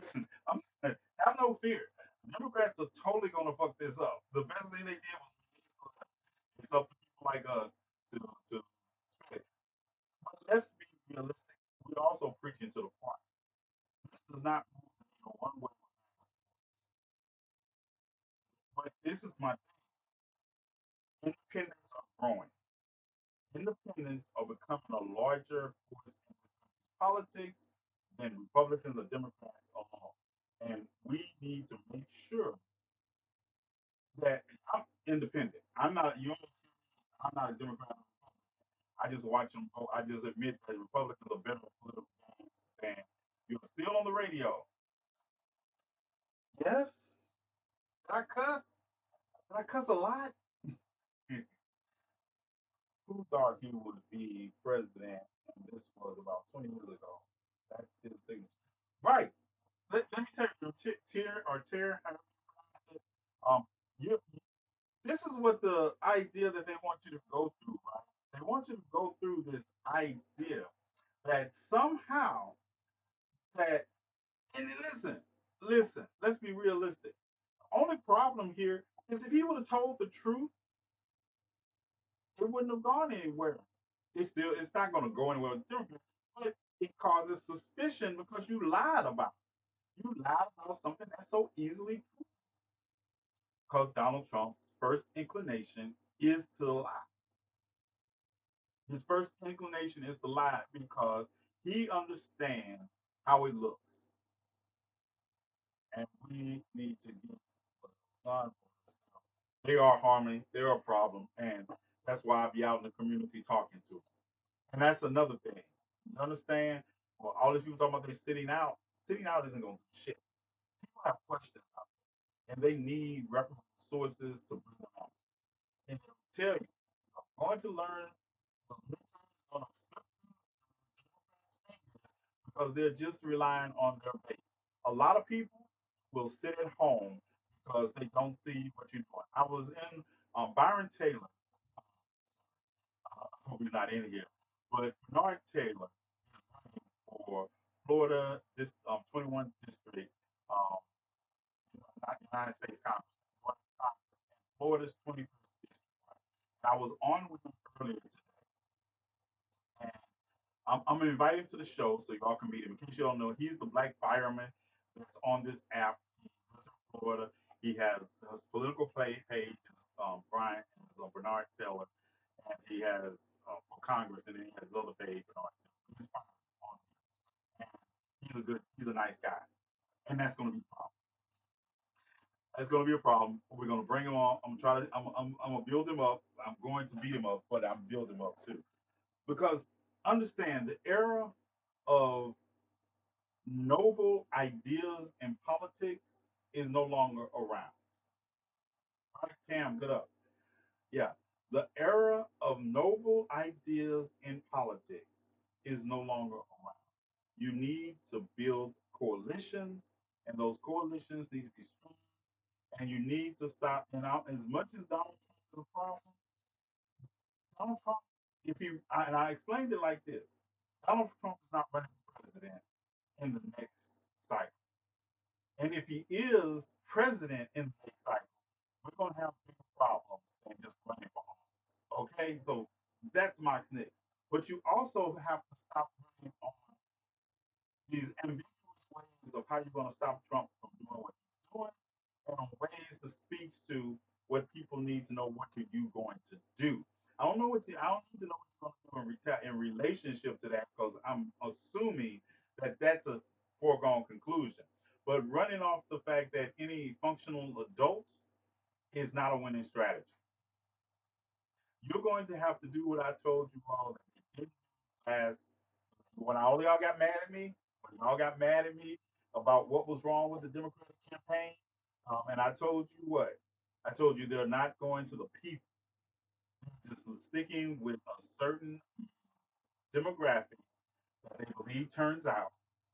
Listen, have no fear. The Democrats are totally gonna fuck this up. The best thing they did was release the letter. It's up to people like us to spread it. But let's be realistic. We're also preaching to the choir. This does not move the needle one way. But this is my thing. Independents are growing. Independents are becoming a larger force in this country's politics than Republicans or Democrats alone. And we need to make sure that I'm independent. I'm not you. I'm not a Democrat. I just watch them go. I just admit that Republicans are better at political games than you're still on the radio. Yes, did I cuss? Did I cuss a lot? Who thought he would be president? And this was about 20 years ago. That's his signature. Right. Let me tell you, Tier, however you pronounce it. You, this is what the idea that they want you to go through, right? They want you to go through this idea that somehow that, and listen, let's be realistic. The only problem here is if he would have told the truth, it wouldn't have gone anywhere. It's not going to go anywhere with Democrats, but it causes suspicion because you lied about it. You lied about something that's so easily because Donald Trump's first inclination is to lie. His first inclination is to lie because he understands how it looks. And we need to get started. They are harming, they're a problem, and that's why I be out in the community talking to them. And that's another thing. You understand? Well, all these people talking about they're sitting out isn't going to do shit. People have questions out there, and they need reputable sources to bring them out. And they'll tell you, I'm going to learn the midterms is going to slip through fingers because they're just relying on their base. A lot of people will sit at home because they don't see what you're doing. I was in Byron Taylor. I hope he's not in here, but Bernard Taylor is running for Florida, this 21 district, um, not United States Congress, Congress, and Florida's 21st district. Right? And I was on with him earlier today, and I'm gonna invite him to the show so y'all can meet him. In case you don't know, he's the black fireman that's on this app. He lives in Florida. He has his political page is Brian is Bernard Taylor, and he has for Congress, and then he has his other page Bernard Taylor. He's fine on here, and he's a nice guy, and that's gonna be a problem. That's gonna be a problem. We're gonna bring him on. I'm gonna build him up. I'm going to beat him up, but I'm build him up too because understand the era of noble ideas in politics is no longer around. Right, Cam, good up. Yeah. The era of noble ideas in politics is no longer around. You need to build coalitions, and those coalitions need to be strong. And you need to stop. And as much as Donald Trump is a problem, Donald Trump, and I explained it like this Donald Trump is not running for president in the next cycle. And if he is president in the next cycle, we're going to have bigger problems than just running for office. Okay? So that's my snick. But you also have to stop running on these ambiguous ways of how you're going to stop Trump from doing what he's doing and on ways to speak to what people need to know what are you going to do. I don't need to know what you're going to do in relationship to that because I'm assuming that that's a foregone conclusion. But running off the fact that any functional adult is not a winning strategy. You're going to have to do what I told you all that you did last when all y'all got mad at me, when y'all got mad at me about what was wrong with the Democratic campaign, and I told you what? I told you they're not going to the people, just sticking with a certain demographic that they believe turns out,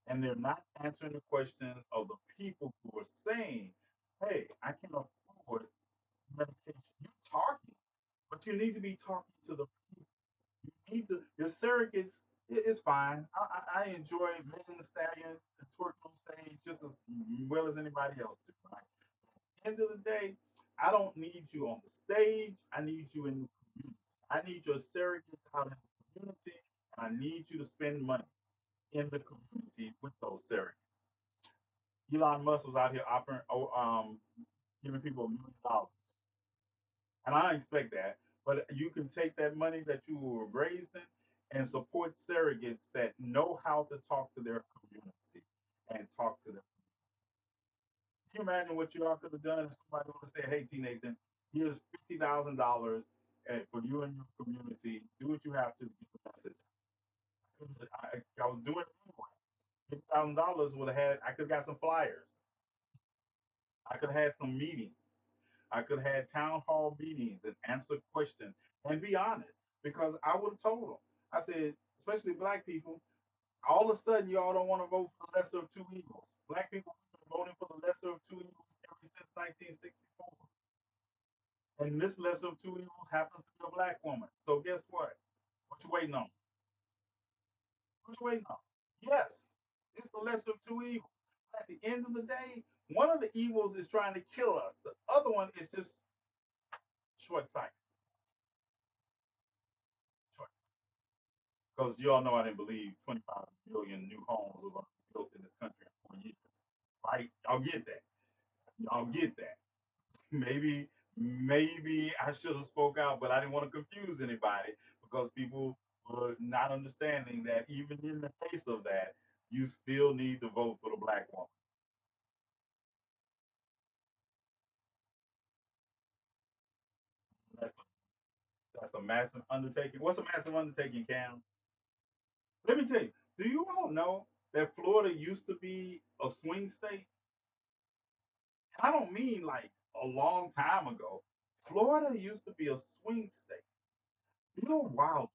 and they're not answering the questions of the people who are saying, "Hey, I can afford medication." You're talking, but you need to be talking to the people. You need to your surrogates. It's fine. I enjoy Megan Thee Stallion and twerking on stage just as well as anybody else do. Right? At the end of the day, I don't need you on the stage. I need you in the community. I need your surrogates out in the community, and I need you to spend money in the community with those surrogates. Elon Musk was out here offering, giving people $1 million. And I expect that. But you can take that money that you were raising and support surrogates that know how to talk to their community and talk to them. Can you imagine what you all could have done if somebody would have said, "Hey, TNathan, here's $50,000 for you and your community. Do what you have to get the message." I was doing it anyway. $50,000 would have had. I could have got some flyers. I could have had some meetings. I could have had town hall meetings and answered questions and be honest because I would have told them. I said, especially black people, all of a sudden y'all don't want to vote for the lesser of two evils. Black people have been voting for the lesser of two evils ever since 1964. And this lesser of two evils happens to be a black woman. So guess what? What you waiting on? What you waiting on? Yes, it's the lesser of two evils. At the end of the day, one of the evils is trying to kill us. The other one is just short sight. Short because you all know I didn't believe 25 billion new homes were going to be built in this country in 4 years. Right? Y'all get that. Y'all get that. maybe maybe I should have spoke out, but I didn't want to confuse anybody because people were not understanding that even in the face of that, you still need to vote for the black woman. That's that's a massive undertaking. What's a massive undertaking, Cam? Let me tell you. Do you all know that Florida used to be a swing state? I don't mean like a long time ago. Florida used to be a swing state. Bill Wilder.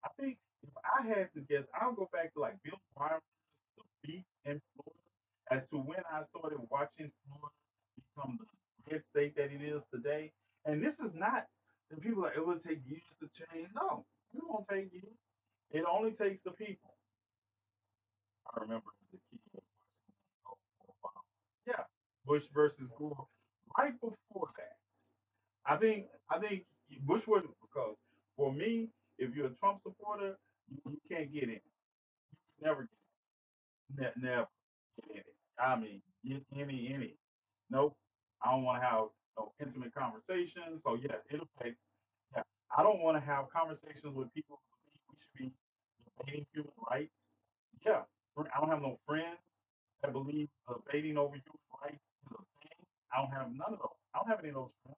I think if I had to guess, I'll go back to like Bill Wilder's The Beat in Florida as to when I started watching Florida become the red state that it is today. And this is not, the people are like, it will take years to change. No, it won't take years. It only takes the people. I remember as a kid watching Obama. Yeah, Bush versus Gore. Right before that, I think Bush would because for me, if you're a Trump supporter, you can't get in. You can never never get in it. I mean, get any. Nope. I don't want to have no intimate conversations. So yeah, it affects. Yeah, I don't want to have conversations with people who believe we should be debating human rights. Yeah, I don't have no friends that believe debating over human rights is a thing. I don't have none of those. I don't have any of those friends.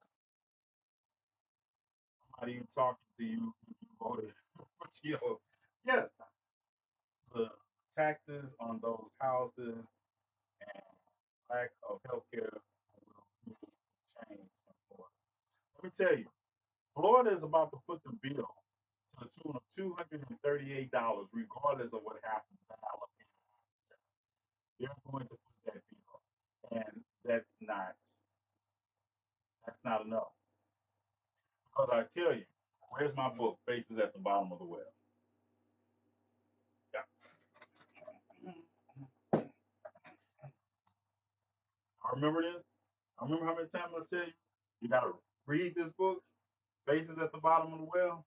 I'm not even talking to you if you voted. But yes, the taxes on those houses and lack of health care will really change in Florida. Let me tell you, Florida is about to put the bill to the tune of $238, regardless of what happens in Alabama. They're going to put that bill, and that's not enough. Because I tell you, where's my book? Faces at the bottom of the well. Yeah, I remember this. I remember how many times I tell you, you got to read this book. Faces at the bottom of the well.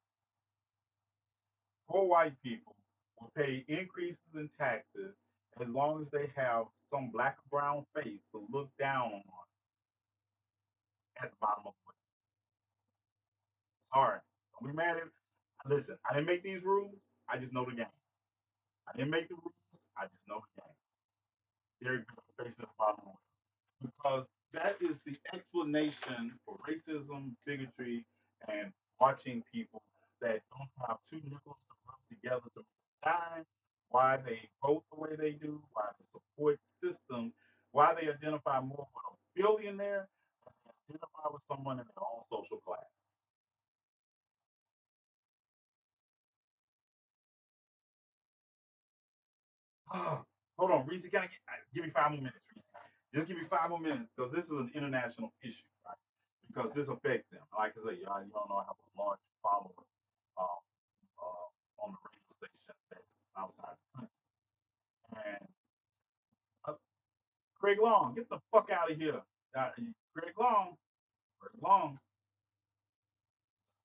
Poor white people will pay increases in taxes as long as they have some black or brown face to look down on at the bottom of the well. Sorry. Don't be mad at me. Listen, I didn't make these rules. I just know the game. I didn't make the rules. I just know the game. Derek Bell faces at the bottom of the well. Because that is the explanation for racism, bigotry, and watching people that don't have two nickels to rub together to make a dime, why they vote the way they do, why the support system, why they identify more with a billionaire than they identify with someone in their own social class. Hold on, Reese, give me 5 more minutes, Reese. Just give me 5 more minutes because this is an international issue, right? Because this affects them. Like I say, you don't know I have a large following uh, on the radio station that's outside the country. And uh, Craig Long, get the fuck out of here. Craig Long, Craig Long,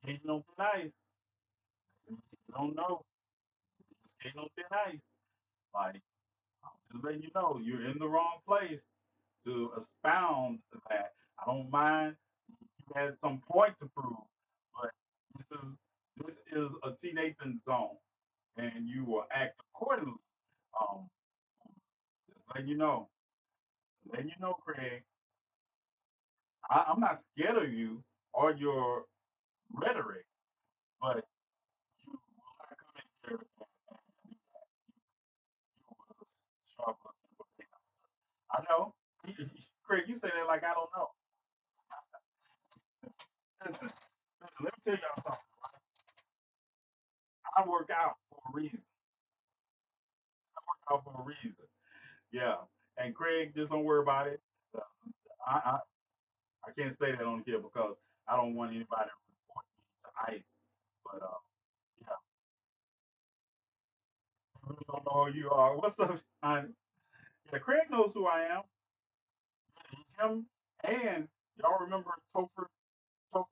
skating on thin ice. You don't know, you're skating on thin ice. Like, I'm just letting you know, you're in the wrong place to expound that. I don't mind you had some point to prove, but this is a TNathan zone, and you will act accordingly. Um, just letting you know, Craig. I'm not scared of you or your rhetoric, but you will not come in here and do that. You will sharp looking for big answer. I know, Craig. You say that like I don't know. Listen, listen. Let me tell y'all something. I work out for a reason. I work out for a reason. Yeah. And Craig, just don't worry about it. Uh, I, I I can't say that on here because I don't want anybody to report me to ICE. But yeah, I really don't know who you are. What's up, Sean? Yeah, Craig knows who I am. Him and y'all remember Topher, Topher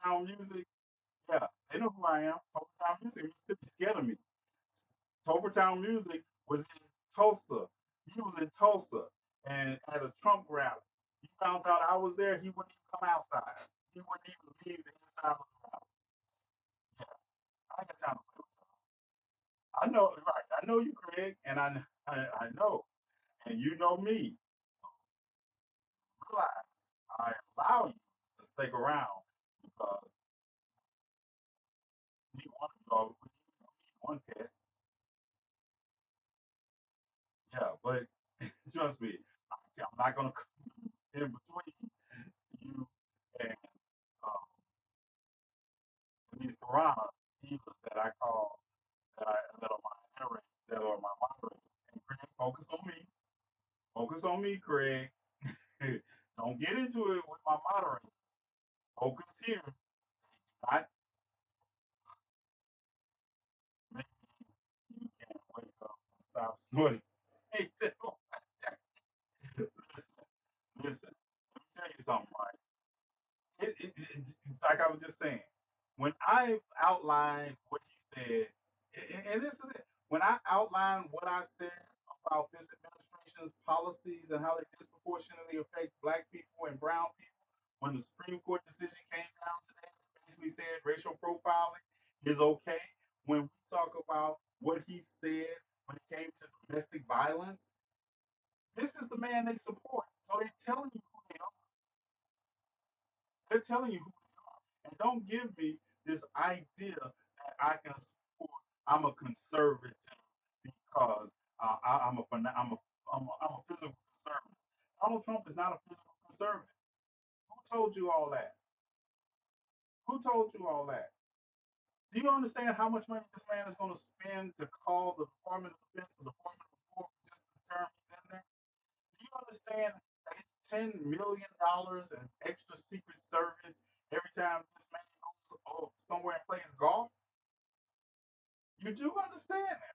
Town Music? Yeah, they know who I am. Topher Town Music, Mississippi scared of me. Topher Town Music was in Tulsa. He was in Tulsa and at a Trump rally. He found out I was there, he wouldn't even come outside. He wouldn't even leave the inside of the house. Yeah, I ain't got time to play with y'all. I know, right? I know you, Craig, and I know, and you know me. Realize I allow you to stick around because we want to go. We need one pet. Yeah, but trust me, I'm not gonna come in between you and um, these piranha healers that I call that are my narrators, that are my moderators. And Craig, focus on me. Focus on me, Craig. Don't get into it with my moderators. Focus here. Not maybe you can't wake up and stop snorting. Hey, listen, listen. Let me tell you something, right? Like I was just saying, when I outlined what he said, and this is it, when I outlined what I said about this administration's policies and how they disproportionately affect black people and brown people, when the Supreme Court decision came down today, it basically said racial profiling is okay. When we talk about what he said when it came to domestic violence, this is the man they support. So they're telling you who they are. They're telling you who they are. And don't give me this idea that I can support. I'm a conservative because I'm a physical conservative. Donald Trump is not a physical conservative. Who told you all that? Who told you all that? Do you understand how much money this man is going to spend to call the Department of Defense, the Department of War, just this term he's in there? Do you understand that it's $10 million in extra secret service every time this man goes somewhere and plays golf? You do understand that.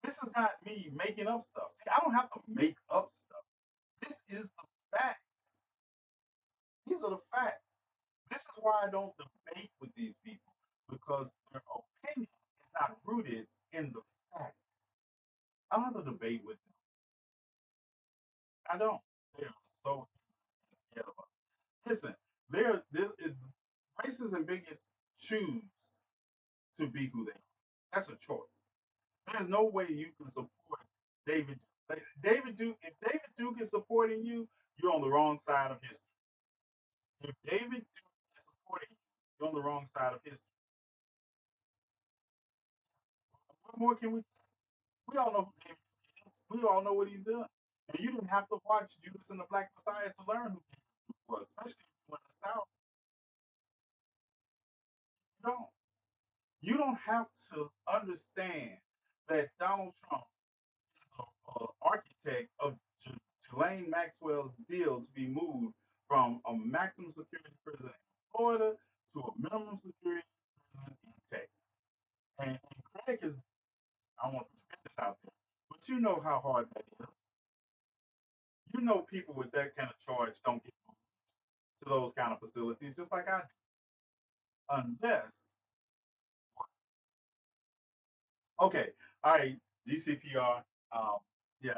This is not me making up stuff. See, I don't have to make up stuff. This is the facts. These are the facts. This is why I don't debate with these people because their opinion is not rooted in the facts. I don't have to debate with them. I don't. They are so scared of us. Listen, this is racists and bigots choose to be who they are. That's a choice. There's no way you can support David. Like, David Duke. If David Duke is supporting you, you're on the wrong side of history. If David Duke is supporting you, you're on the wrong side of history. What more can we say? We all know who David Duke is. We all know what he's done. And you didn't have to watch Judas and the Black Messiah to learn who David Duke was, especially if you went to the South. You don't. You don't have to understand that Donald Trump is the architect of Ghislaine Maxwell's deal to be moved from a maximum security prison in Florida to a minimum security prison in Texas. And Craig is, I don't want to put your business out there, but you know how hard that is. You know people with that kind of charge don't get moved to those kind of facilities, just like I do, unless, okay, all right, GCPR, yeah,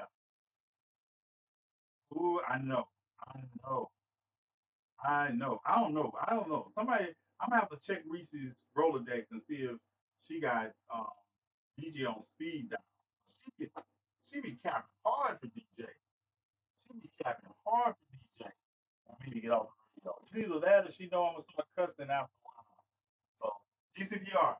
ooh, I know, I know. I know. I don't know. I don't know. Somebody, I'm gonna have to check Reese's Rolodex and see if she got DJ on speed dial. She she be capping hard for DJ. She be capping hard for DJ. I mean to get off the radio. It's either that or she know I'm gonna start cussing after a while. So GCPR,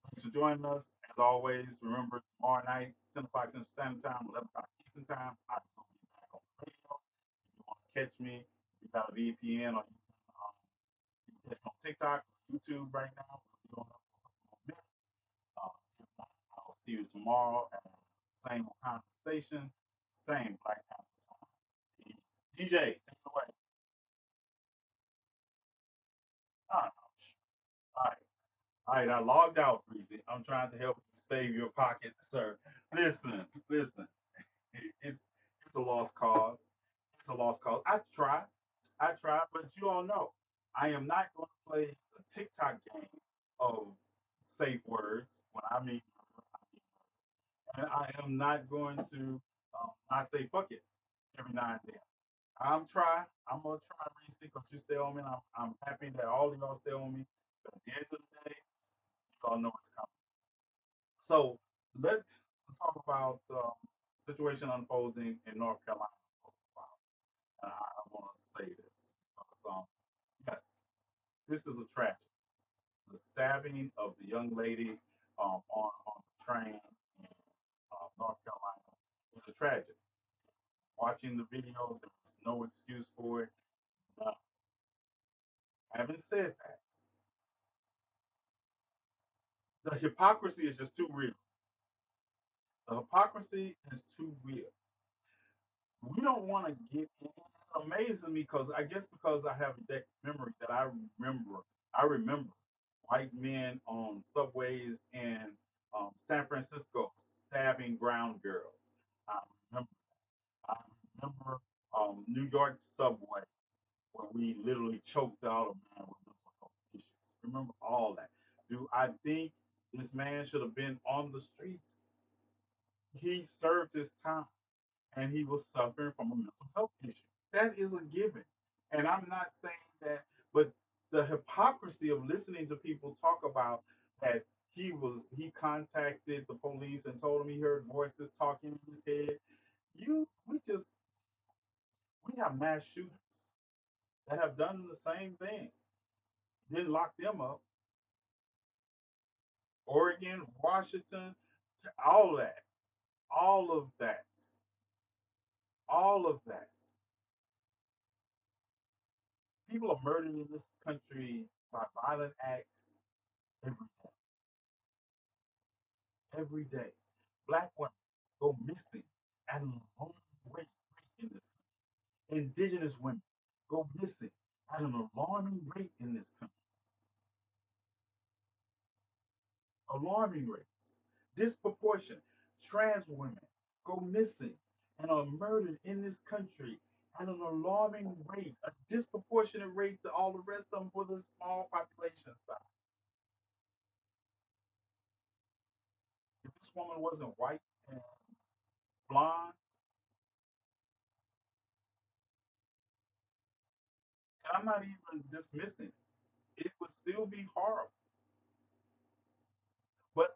thanks for joining us. As always, remember tomorrow night, 10 o'clock Central Standard Time, 11 o'clock Eastern Time. I'm gonna be back on the radio. If you want to catch me, you got a VPN or you can on TikTok, YouTube right now. We'll be on for a couple more minutes. If not, I'll see you tomorrow at the same kind of station, same Black Panther time. Peace. DJ, take it away. Oh, all right. All right, I logged out, Breezy. I'm trying to help you save your pocket, sir. Listen. It's a lost cause. It's a lost cause. I try, but you all know I am not going to play a TikTok game of safe words when I mean, and I am not going to not say fuck it every now and then. I'm gonna try Reese because you stay on me. And I'm happy that all of y'all stay on me. But at the end of the day, you all know it's coming. So let's talk about situation unfolding in North Carolina. And I want to say this because yes, this is a tragedy. The stabbing of the young lady on the train in North Carolina is a tragedy. Watching the video, there was no excuse for it. No. Having said that, the hypocrisy is just too real. The hypocrisy is too real. We don't want to get in. It amazes me because I guess because I have that memory that I remember white men on subways in San Francisco stabbing brown girls. I remember. I remember New York subway where we literally choked out a man with mental health issues. Remember all that. Do I think this man should have been on the streets? He served his time and he was suffering from a mental health issue. That is a given. And I'm not saying that, but the hypocrisy of listening to people talk about that he contacted the police and told them he heard voices talking in his head. We have mass shooters that have done the same thing. Didn't lock them up. Oregon, Washington, all that, all of that, all of that. People are murdered in this country by violent acts every day. Every day. Black women go missing at an alarming rate in this country. Indigenous women go missing at an alarming rate in this country. Alarming rates. Disproportionate. Trans women go missing and are murdered in this country at an alarming rate, a disproportionate rate to all the rest of them for the small population size. If this woman wasn't white and blonde, and I'm not even dismissing it would still be horrible. But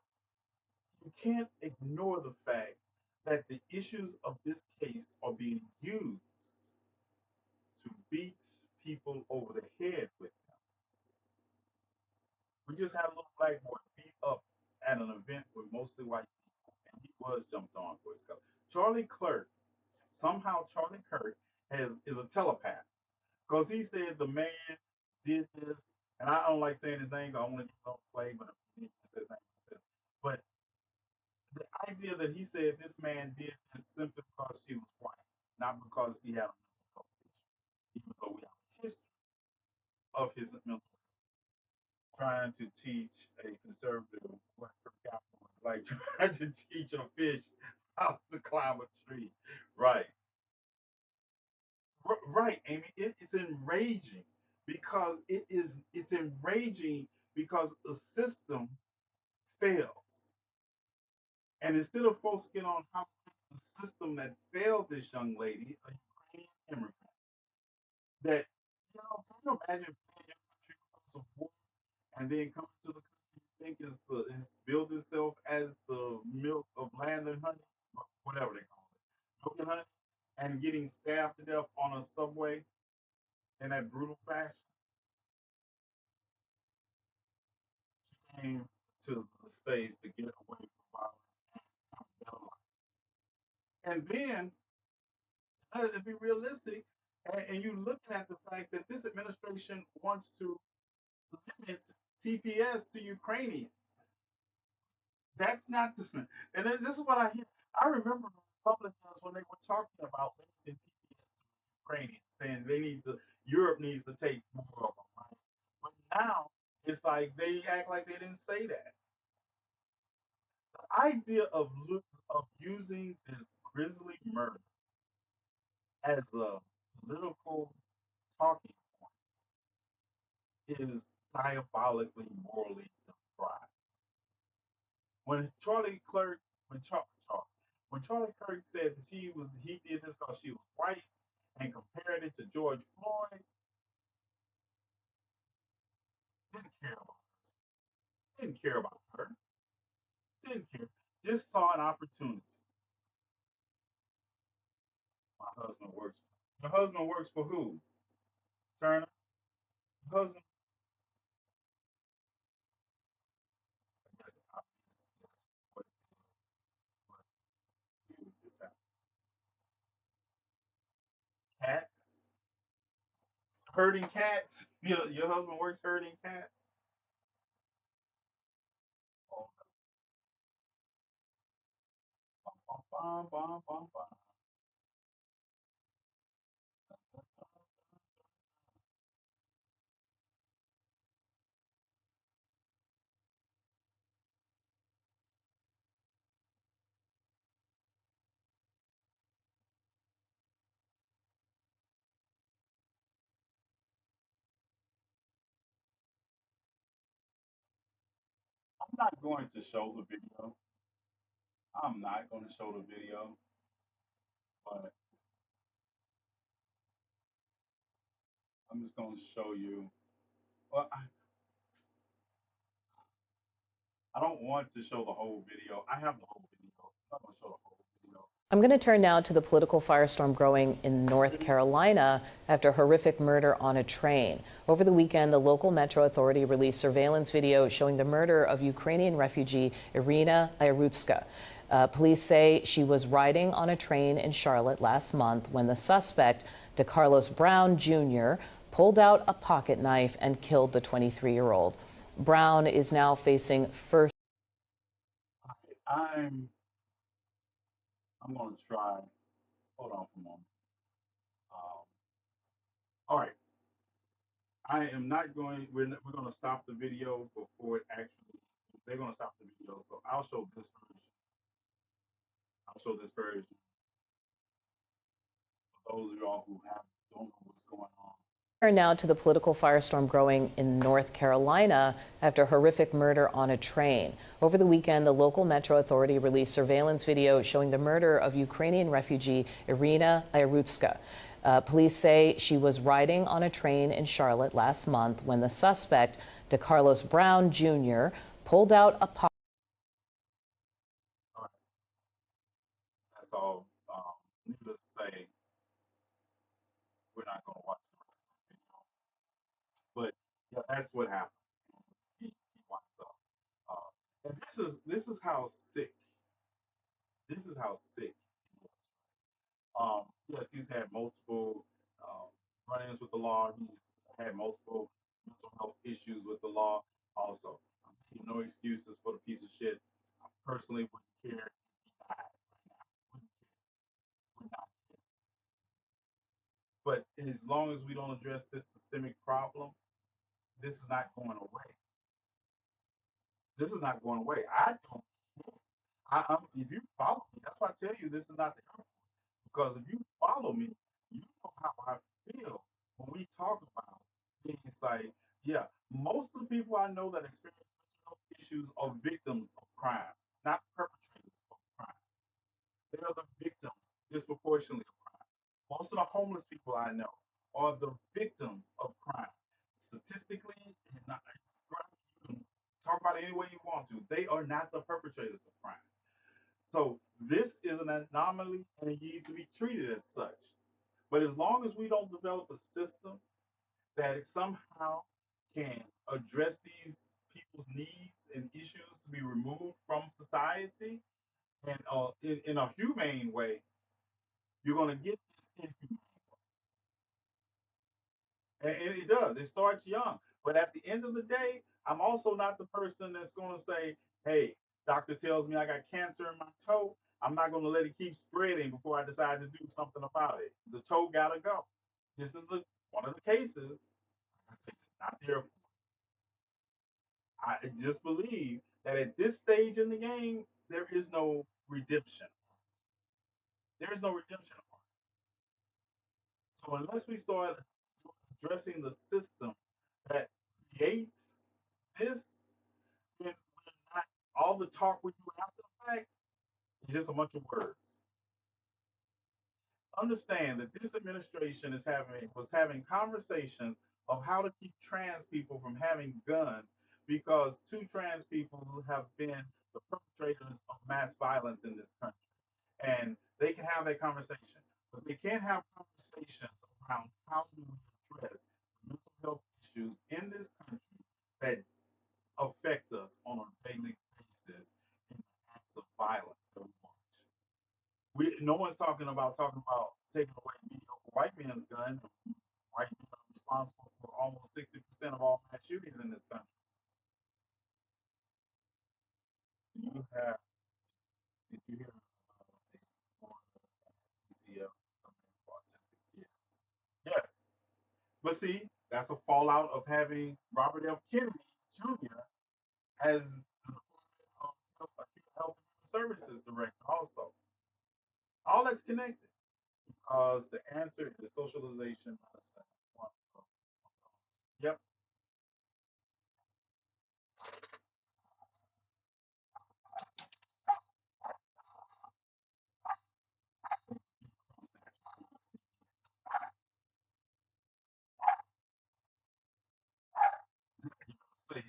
you can't ignore the fact that the issues of this case are being used to beat people over the head with them. We just had a little black boy beat up at an event with mostly white people, and he was jumped on for his color. Charlie Clerk, somehow Charlie Kirk is a telepath because he said the man did this, and I don't like saying his name. I want to get no play, but he said his name. But the idea that he said this man did this simply because she was white, not because he had a mental health issue, even though we have a history of his mental trying to teach a conservative what capitalist like trying to teach a fish how to climb a tree. Right. Right, Amy. It's enraging because it's enraging because the system fails. And instead of focusing on how to fix the system that failed this young lady, a Ukrainian immigrant, that can you imagine paying your country because of war and then coming to the country you think is build itself as the milk of land and honey, or whatever they call it, milk and honey, and getting stabbed to death on a subway in that brutal fashion? She came to the States to get away from violence and have a better life. And then, to be realistic, and you're looking at the fact that this administration wants to limit TPS to Ukrainians. That's not the, and this is what I hear. I remember the Republicans when they were talking about limiting TPS to Ukrainians, saying Europe needs to take more of them, right? But now it's like they act like they didn't say that. The idea of using this grisly murder as a political talking point is diabolically morally depraved. When Charlie Clerk, when Charlie, when Charlie Kirk said that he did this because she was white, and compared it to George Floyd, didn't care about her. Didn't care about her. Didn't care. Just saw an opportunity. My husband works. Your husband works for who? Turner. Your husband. Yes, yes. What, what do is that? Cats. Herding cats. Your husband works herding cats. Oh, bum, bum, bum, bum, bum. I'm not going to show the video. I'm not going to show the video, but I'm just going to show you. Well, I don't want to show the whole video. I have the whole video. I'm not going to show the whole video. I'm going to turn now to the political firestorm growing in North Carolina after a horrific murder on a train. Over the weekend, the local Metro Authority released surveillance video showing the murder of Ukrainian refugee Irina Irutska. Police say she was riding on a train in Charlotte last month when the suspect, DeCarlos Brown Jr., pulled out a pocket knife and killed the 23-year-old. Brown is now facing first. I'm I'm going to try. Hold on for a moment. Um, all right. I am not going. We're going to stop the video before it actually. They're going to stop the video, so I'll show this version. I'll show this version for those of y'all who don't know what's going on. Turn now to the political firestorm growing in North Carolina after a horrific murder on a train. Over the weekend, the local Metro Authority released surveillance video showing the murder of Ukrainian refugee Irina Irutska. Police say she was riding on a train in Charlotte last month when the suspect, DeCarlos Brown Jr., pulled out a pocket. All right. That's all. Needless to say, we're not going to watch the rest of the video. But yeah, that's what happened. He winds up. And this is how sick. This is how sick he was. Yes, he's had multiple run-ins with the law. He's had multiple mental health issues with the law. Also, I'm taking no excuses for the piece of shit. I personally wouldn't care if he died right now. Wouldn't care. Would not care. But as long as we don't address this systemic problem, this is not going away. This is not going away. I don't care. If you follow me, that's why I tell you this is not the government. Because if you follow me, you know how I feel when we talk about things like, yeah, most of the people I know that experience mental health issues are victims of crime, not perpetrators of crime. They are the victims disproportionately of crime. Most of the homeless people I know are the victims of crime. Statistically, not, you can talk about it any way you want to. They are not the perpetrators of crime. So this is an anomaly and it needs to be treated as such. But as long as we don't develop a system that somehow can address these people's needs and issues to be removed from society and in a humane way, you're going to get this inhumane. And it does. It starts young. But at the end of the day, I'm also not the person that's going to say, hey, doctor tells me I got cancer in my toe. I'm not going to let it keep spreading before I decide to do something about it. The toe got to go. This is one of the cases. I say it's not there. I just believe that at this stage in the game, there is no redemption. There is no redemption. So unless we start addressing the system that creates this, then we're not, all the talk we do after the fact is just a bunch of words. understand that this administration was having conversations of how to keep trans people from having guns because two trans people have been the perpetrators of mass violence in this country. And they can have that conversation, but they can't have conversations around how do we address mental health issues in this country that affect us on a daily basis in the acts of violence that we watch. No one's talking about taking away mediocre white men's gun. White men are responsible for almost 60% of all mass shootings in this country. You have, did you hear a Florida PCF coming for autistic kids? Yes, but see, that's a fallout of having Robert F. Kennedy Jr. as the Department of Health and Human Services director. Also, all that's connected because the answer is socialization medicine. Yep. Say,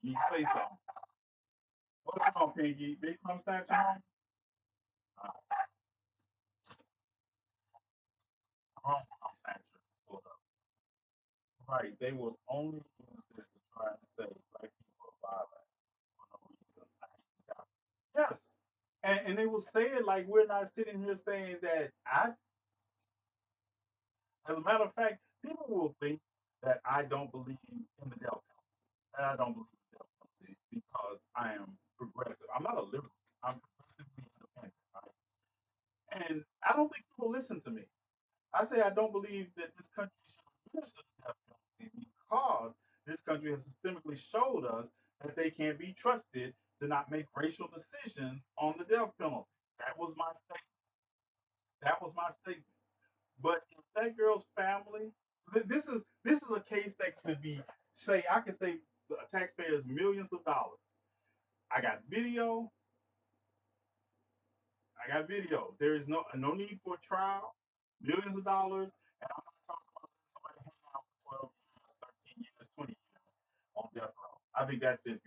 you say something. What's wrong, Pinky? Big Plum statue home? Uh, Wrong Plum statue is full up. Right. They will only use this to try and say black people are violent for no reason. I hate this out. Yes. And they will say it like we're not sitting here saying that as a matter of fact, people will think that I don't believe in the death penalty. That I don't believe in the death penalty because I am progressive. I'm not a liberal. I'm progressively independent, right? And I don't think people listen to me. I say I don't believe that this country should administer the death penalty because this country has systemically showed us that they can't be trusted to not make racial decisions on the death penalty. That was my statement. That was my statement. But if that girl's family, this is a case that could be say I could save the taxpayers millions of dollars. I got video. I got video. There is no need for a trial. Millions of dollars, and I'm not talking about letting somebody hang out for 12 years, 13 years, 20 years on death row. I think that's it.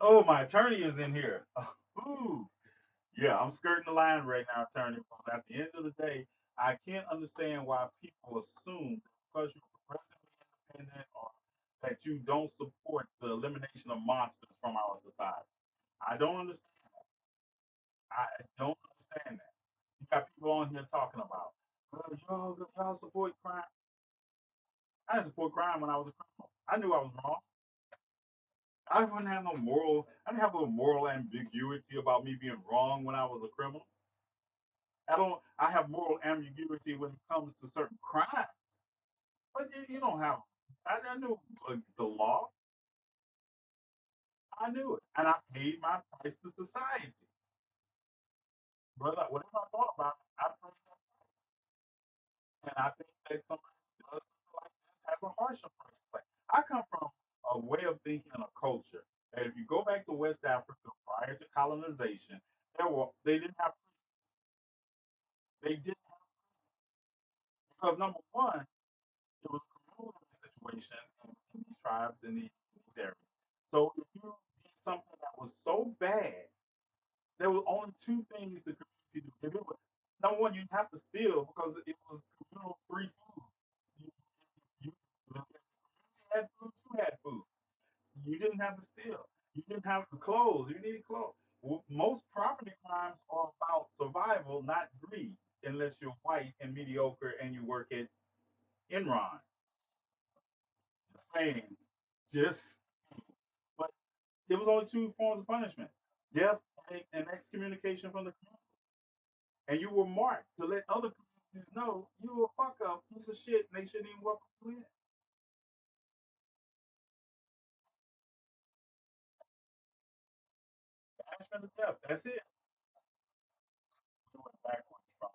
Oh, my attorney is in here. Ooh, yeah, I'm skirting the line right now, attorney. Because at the end of the day, I can't understand why people assume that because you're progressively independent or that you don't support the elimination of monsters from our society. I don't understand. I don't understand that. You got people on here talking about, well, y'all support crime. I didn't support crime when I was a criminal. I knew I was wrong. I wouldn't have no moral. I didn't have a moral ambiguity about me being wrong when I was a criminal. I don't. I have moral ambiguity when it comes to certain crimes. But you don't have. I knew the law. I knew it, and I paid my price to society, brother. Whatever I thought about it, I paid that price. And I think that somebody who does something like this has a harsher price to pay. I come from a way of thinking and a culture that if you go back to West Africa prior to colonization, they didn't have prisons. They didn't have because number one, it was a communal situation in these tribes in these areas. So if you did something that was so bad, there were only two things the community do. If it was number one, you'd have to steal because it was communal free food. You, you, if the community had food, you had food. You didn't have to steal. You didn't have to clothes. You needed clothes. Well, most property crimes are about survival, not greed, unless you're white and mediocre and you work at Enron. Just saying. Just but there was only two forms of punishment: death and excommunication from the community. And you were marked to let other communities know you were a fuck up piece of shit and they shouldn't even welcome you in. Banishment of death. That's it. We went backwards from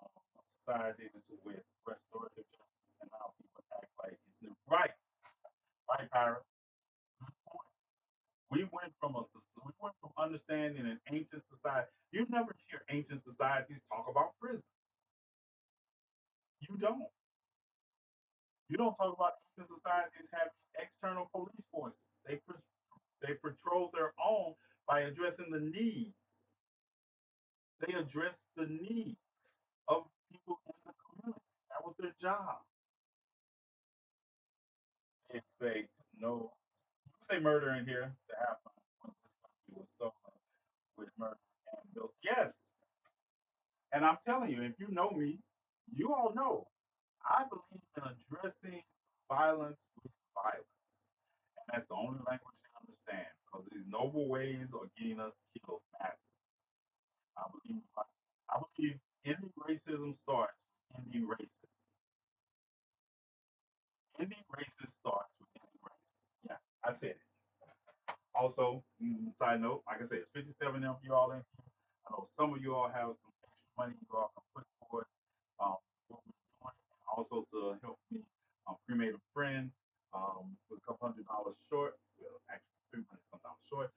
societies with restorative justice and now people act like it's new. Right, right, Pyra. We went from a we went from understanding an ancient society. You never hear ancient societies talk about prisons. You don't. You don't talk about ancient societies having external police forces. They patrol their own by addressing the needs. They address the needs of people in the community. That was their job. They expect no, you say murder in here to happen when this country was stolen with murder and built. Yes, and I'm telling you, if you know me, you all know I believe in addressing violence with violence. And that's the only language they understand because these noble ways are getting us killed massively. I believe, I believe ending racism starts with ending racist. Ending racist starts with ending racist. Yeah, I said it. Also, side note, like I said, it's 57 of you all in here. I know some of you all have some extra money you all can put towards what we're doing, and also to help me cremate a friend with a couple $100 short, well, actually 300 sometimes short.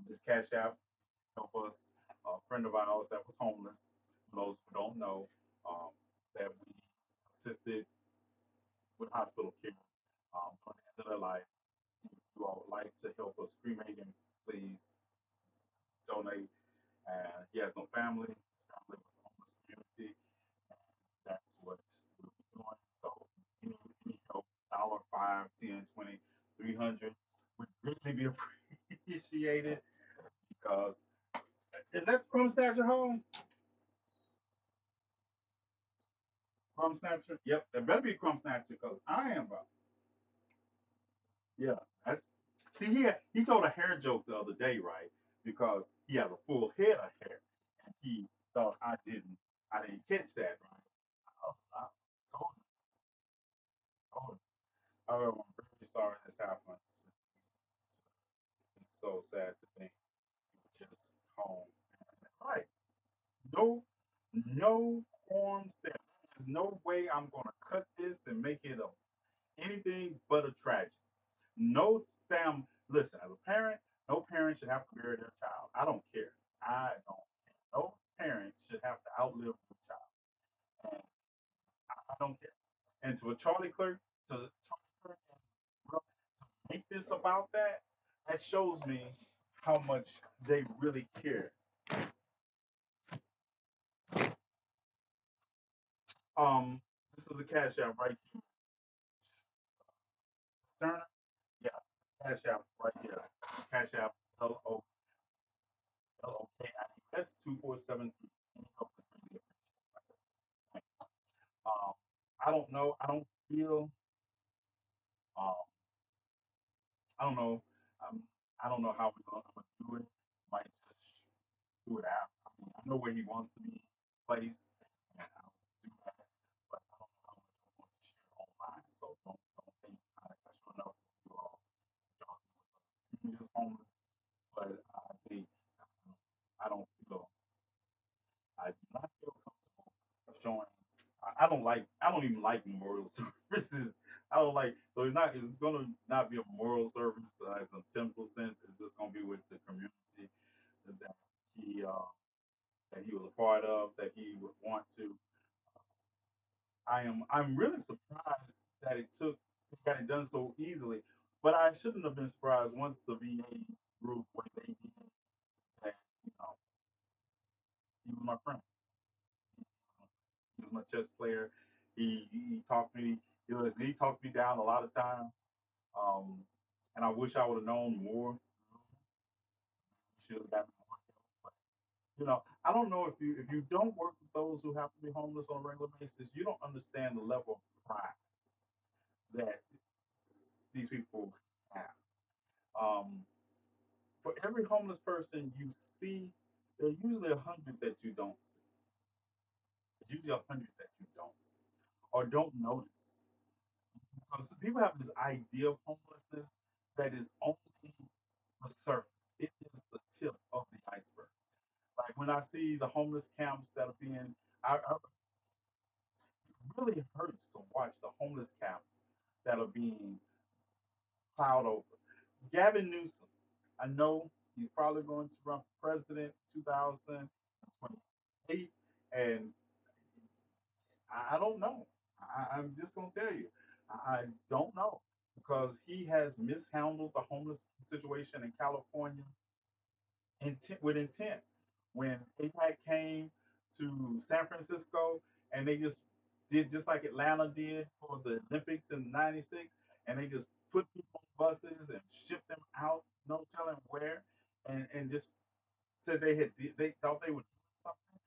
This Cash App help us. A friend of ours that was homeless, for those who don't know, um, that we assisted with hospital care during the end of their life. If you all would like to help us cremate him, please donate. And he has no family. His family was the homeless community, and that's what we'll be doing. So any help, dollar, five, 10, 20, 300 would greatly be appreciated because is that Crumb Snatcher home? Crumb Snatcher? Yep, that better be Crumb Snatcher because I am about. Yeah, that's see he told a hair joke the other day, right? Because he has a full head of hair, and he thought I didn't catch that, right? I told him, told him. However, I'm very sorry this happened. It's so sad to think he was just home. Right. No, no forms there. There's no way I'm gonna cut this and make it anything but a tragedy. No fam. Listen, as a parent, no parent should have to bury their child. I don't care. I don't care. No parent should have to outlive their child. And I don't care. And to a Charlie Clerk, to make this about that, that shows me how much they really care. Um, this is the Cash App right here. Turner, yeah, Cash App right here. Cash App LOKIUS 2473. Any help is really appreciated. Um, I don't know. Um, I don't know. Um, I don't know how we're gonna do it. Might just do it out. I mean, I know where he wants to be placed, and I'll do that. But I don't know how much I want to share online. So don't think I sure know you all y'all do just homeless, but I think I don't feel I do not feel comfortable showing. I don't even like memorial services. I don't like so it's gonna not be a memorial service as a temporal sense. It's just gonna be with the community that he uh, that he was a part of that he would want to. I'm really surprised that it got it done so easily. But I shouldn't have been surprised once the VA group what they did that you know he was my friend. He was my chess player. He talked me. He talked me down a lot of times. Um, and I wish I would have known more. Should have gotten more help. But I don't know if you don't work with those who have to be homeless on a regular basis, you don't understand the level of pride that these people have. Um, for every homeless person you see, there are usually 100 that you don't see. There's usually 100 that you don't see or don't notice. Because people have this idea of homelessness that is only the surface. It is the tip of the iceberg. Like when I see the homeless camps that are being, it really hurts to watch the homeless camps that are being plowed over. Gavin Newsom, I know He's probably going to run for president 2028, and I don't know. I'm just going to tell you, I don't know because he has mishandled the homeless situation in California with intent. When APAC came to San Francisco and they just did just like Atlanta did for the Olympics in '96, and they just put people on buses and shipped them out, no telling where, and just said they thought they would do something.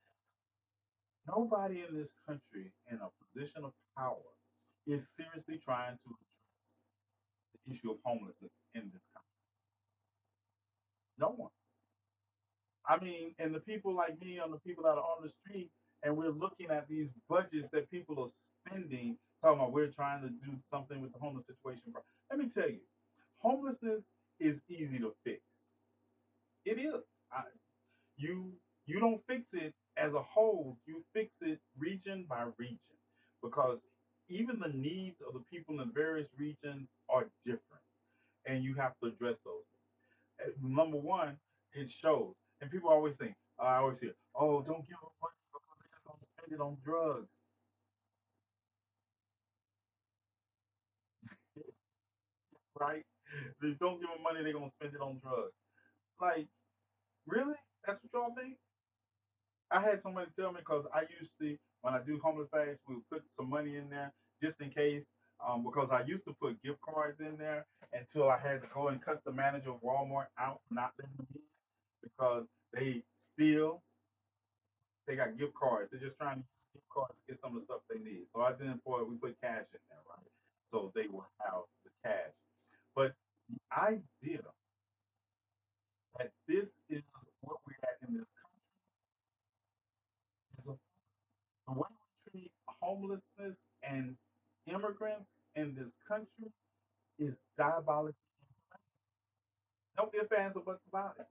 Nobody in this country in a position of power is seriously trying to address the issue of homelessness in this country. No one. I mean, and the people like me and the people that are on the street, and we're looking at these budgets that people are spending, talking about we're trying to do something with the homeless situation. Let me tell you, homelessness is easy to fix. It is. I, you you don't fix it as a whole. You fix it region by region, because even the needs of the people in various regions are different, and you have to address those. Number one, it shows. And people always think, I always hear, oh, don't give them money because they're just going to spend it on drugs, right? They don't give them money, they're going to spend it on drugs. Like, really? That's what y'all think? I had somebody tell me because I used to, when I do homeless bags, we would put some money in there just in case. Because I used to put gift cards in there until I had to go and cuss the manager of Walmart out for not letting them in because they steal. They got gift cards. They're just trying to use gift cards to get some of the stuff they need. So I didn't for it. We put cash in there, right? So they will have the cash. But the idea that this is what we're at in this country is the way we treat homelessness and immigrants in this country is diabolical. Don't be a fan of buts about it.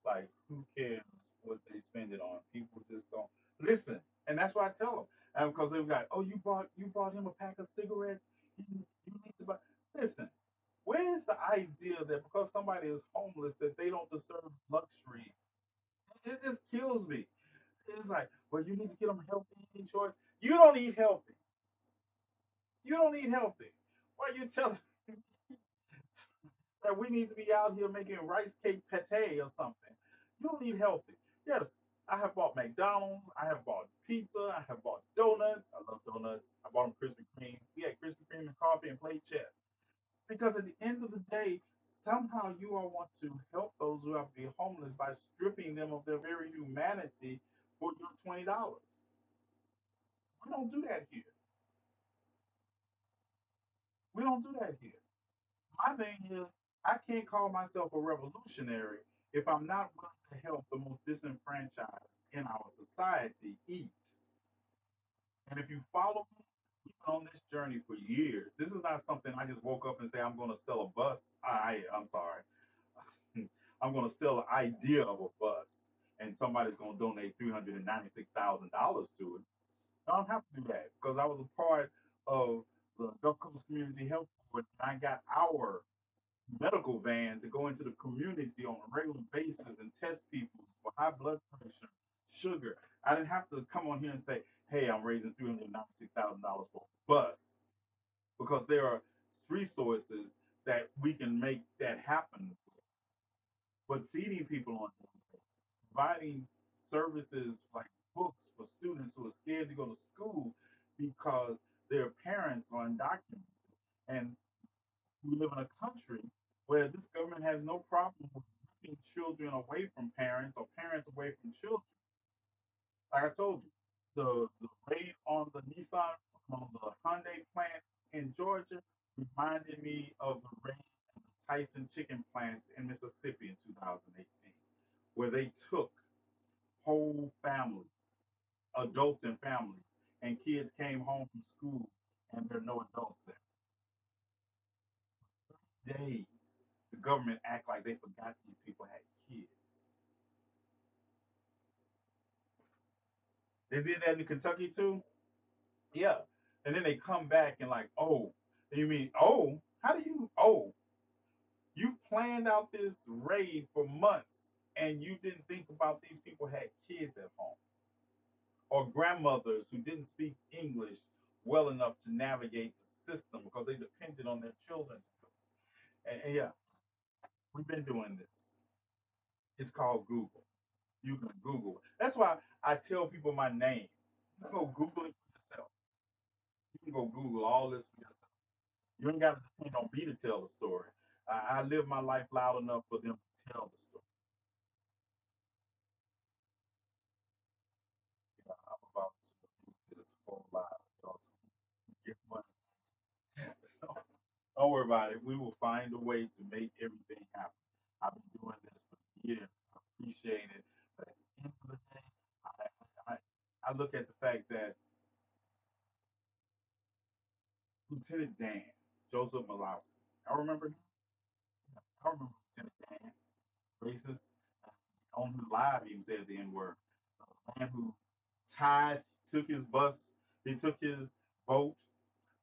Like, who cares what they spend it on? People just don't listen, and that's why I tell them. And because they've got, oh, you bought him a pack of cigarettes. You need to buy. Listen, where is the idea that because somebody is homeless that they don't deserve luxury? It just kills me. It's like, well, you need to get them healthy eating choice. You don't eat healthy. You don't eat healthy. Why are you telling that we need to be out here making rice cake pate or something? You don't eat healthy. Yes, I have bought McDonald's. I have bought pizza. I have bought donuts. I love donuts. I bought them Krispy Kreme. We had Krispy Kreme and coffee and played chess. Because at the end of the day, somehow you all want to help those who have to be homeless by stripping them of their very humanity for your $20. We don't do that here. We don't do that here. My thing is, I can't call myself a revolutionary if I'm not willing to help the most disenfranchised in our society eat. And if you follow me, we've been on this journey for years. This is not something I just woke up and say I'm going to sell a bus. I'm sorry. I'm going to sell the idea of a bus, and somebody's going to donate $396,000 to it. I don't have to do that because I was a part of the Gulf Coast Community Health Board, and I got our medical van to go into the community on a regular basis and test people for high blood pressure, sugar. I didn't have to come on here and say, hey, I'm raising $396,000 for a bus because there are resources that we can make that happen. But feeding people on a daily basis, providing services like books for students who are scared to go to school because their parents are undocumented. And we live in a country where this government has no problem with ripping children away from parents or parents away from children. Like I told you, the raid on the Nissan, on the Hyundai plant in Georgia reminded me of the raid on the Tyson chicken plants in Mississippi in 2018, where they took whole families, adults and families, and kids came home from school and there are no adults there. Days, the government act like they forgot these people had kids. They did that in Kentucky too. Yeah, and then they come back and like, oh, you mean oh? How do you oh? You planned out this raid for months and you didn't think about these people had kids at home or grandmothers who didn't speak English well enough to navigate the system because they depended on their children. And yeah, we've been doing this. It's called Google. You can Google it. That's why I tell people my name. You can go Google it for yourself. You can go Google all this for yourself. You ain't got to depend on me to tell the story. I live my life loud enough for them to tell the story. I'm about to do this whole live. Y'all get money. Don't worry about it. We will find a way to make everything happen. I've been doing this for years. I appreciate it. But at the end of the day, I, I, I look at the fact that Lieutenant Dan, Joseph Malowski, I remember him. I remember Lieutenant Dan, racist. On his live, he said the N word. A man who tied, took his bus, he took his boat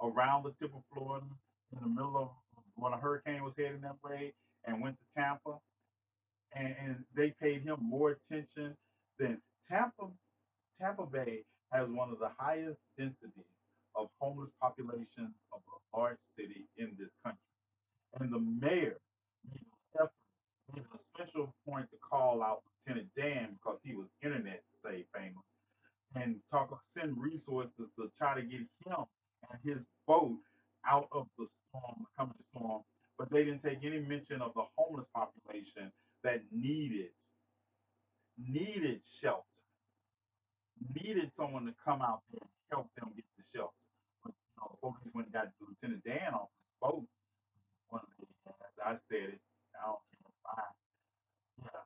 around the tip of Florida in the middle of when a hurricane was heading that way and went to Tampa. And they paid him more attention than Tampa. Tampa Bay has one of the highest densities of homeless populations of a large city in this country. And the mayor made an effort, made a special point to call out Lieutenant Dan because he was internet say famous and talk send resources to try to get him and his boat out of the storm, the coming storm. But they didn't take any mention of the homeless population that needed shelter, needed someone to come out there and help them get the shelter. But police went and got Lieutenant Dan off his boat. One of the as I said it, I don't care if I yeah,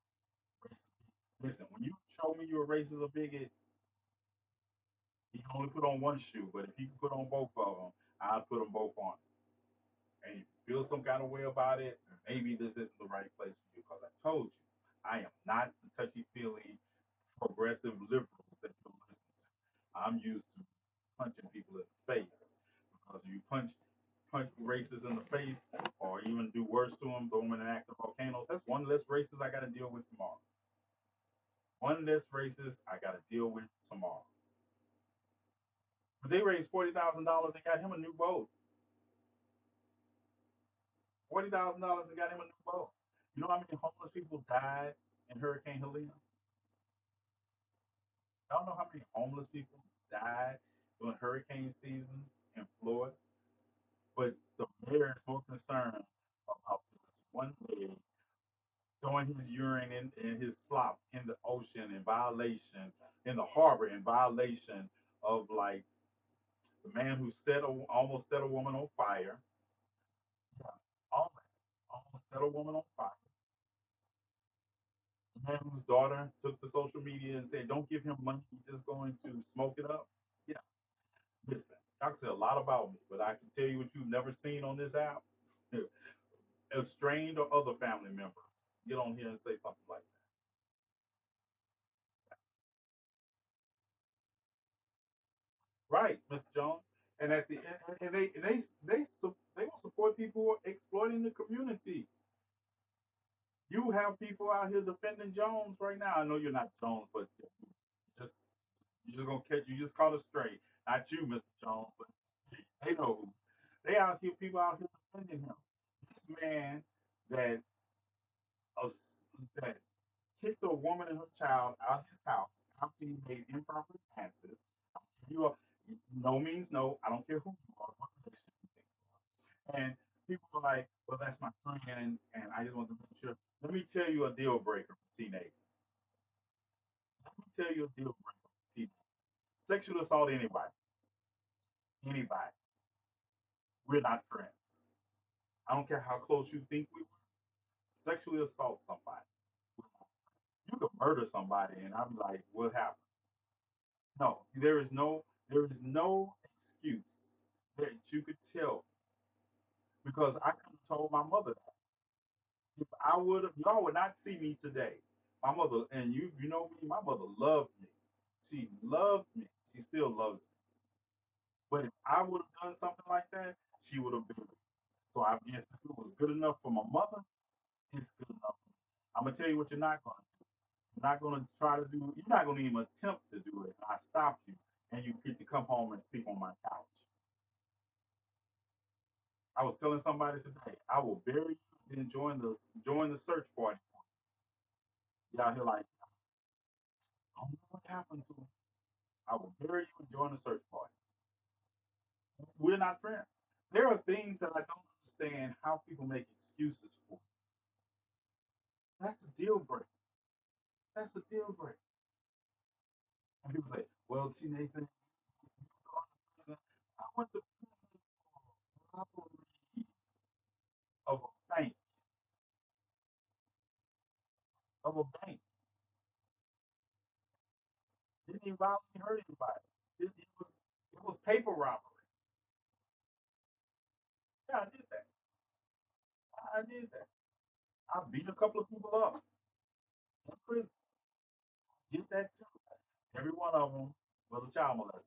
racist. Listen, when you show me you're a racist or bigot, you can only put on one shoe, but if you can put on both of them, I'll put them both on. And if you feel some kind of way about it, maybe this isn't the right place for you because I told you, I am not the touchy feely progressive liberals that you'll listen to. I'm used to punching people in the face because if you punch racists in the face or even do worse to them, throw them in an active volcanoes, that's one less racist I got to deal with tomorrow. One less racist I got to deal with tomorrow. But they raised $40,000 and got him a new boat. $40,000 and got him a new boat. You know how many homeless people died in Hurricane Helene? Y'all know how many homeless people died during hurricane season in Florida? But the mayor is more concerned about this one lady throwing his urine and his slop in the ocean in violation, in the harbor in violation of like the man who almost set a woman on fire. Yeah, all that. Almost set a woman on fire. The man whose daughter took to social media and said, "Don't give him money. He's just going to smoke it up." Yeah, listen, y'all can say a lot about me, but I can tell you what you've never seen on this app. Estranged or other family members get on here and say something like that. Right, Mr. Jones. And at the end, and they will support people who are exploiting the community. You have people out here defending Jones right now. I know you're not Jones, but just you're just gonna catch you just caught it straight. Not you, Mr. Jones, but they know who. They out here, people out here defending him. This man that uh, that kicked a woman and her child out of his house after he made improper advances. You are no means no. I don't care who you are, what relationship you think you are. And people are like, well, that's my friend, and I just want to make sure. Let me tell you a deal breaker for TNathan. Let me tell you a deal breaker for TNathan. Sexual assault anybody, anybody. We're not friends. I don't care how close you think we were. Sexually assault somebody. You could murder somebody, and I'm like, what happened? No, there is no excuse that you could tell because I could have told my mother that. If I would have, y'all would not see me today. My mother, and you know me, my mother loved me. She loved me. She still loves me. But if I would have done something like that, she would have been. So I guess if it was good enough for my mother, it's good enough for me. I'm gonna tell you what you're not gonna do. You're not gonna try to do. You're not gonna even attempt to do it. And I stop you, and you get to come home and sleep on my couch. I was telling somebody today, I will bury you and join the search party. Y'all here like, I don't know what happened to him. I will bury you and join the search party. We're not friends. There are things that I don't understand how people make excuses for. That's a deal breaker. That's a deal breaker. And people say, well, T. Nathan, you gone to prison. I went to prison for robberies of a bank, of a bank. Didn't even violently hurt anybody. It was paper robbery. Yeah, I did that. I did that. I beat a couple of people up in prison. Did that too. Every one of them was a child molester.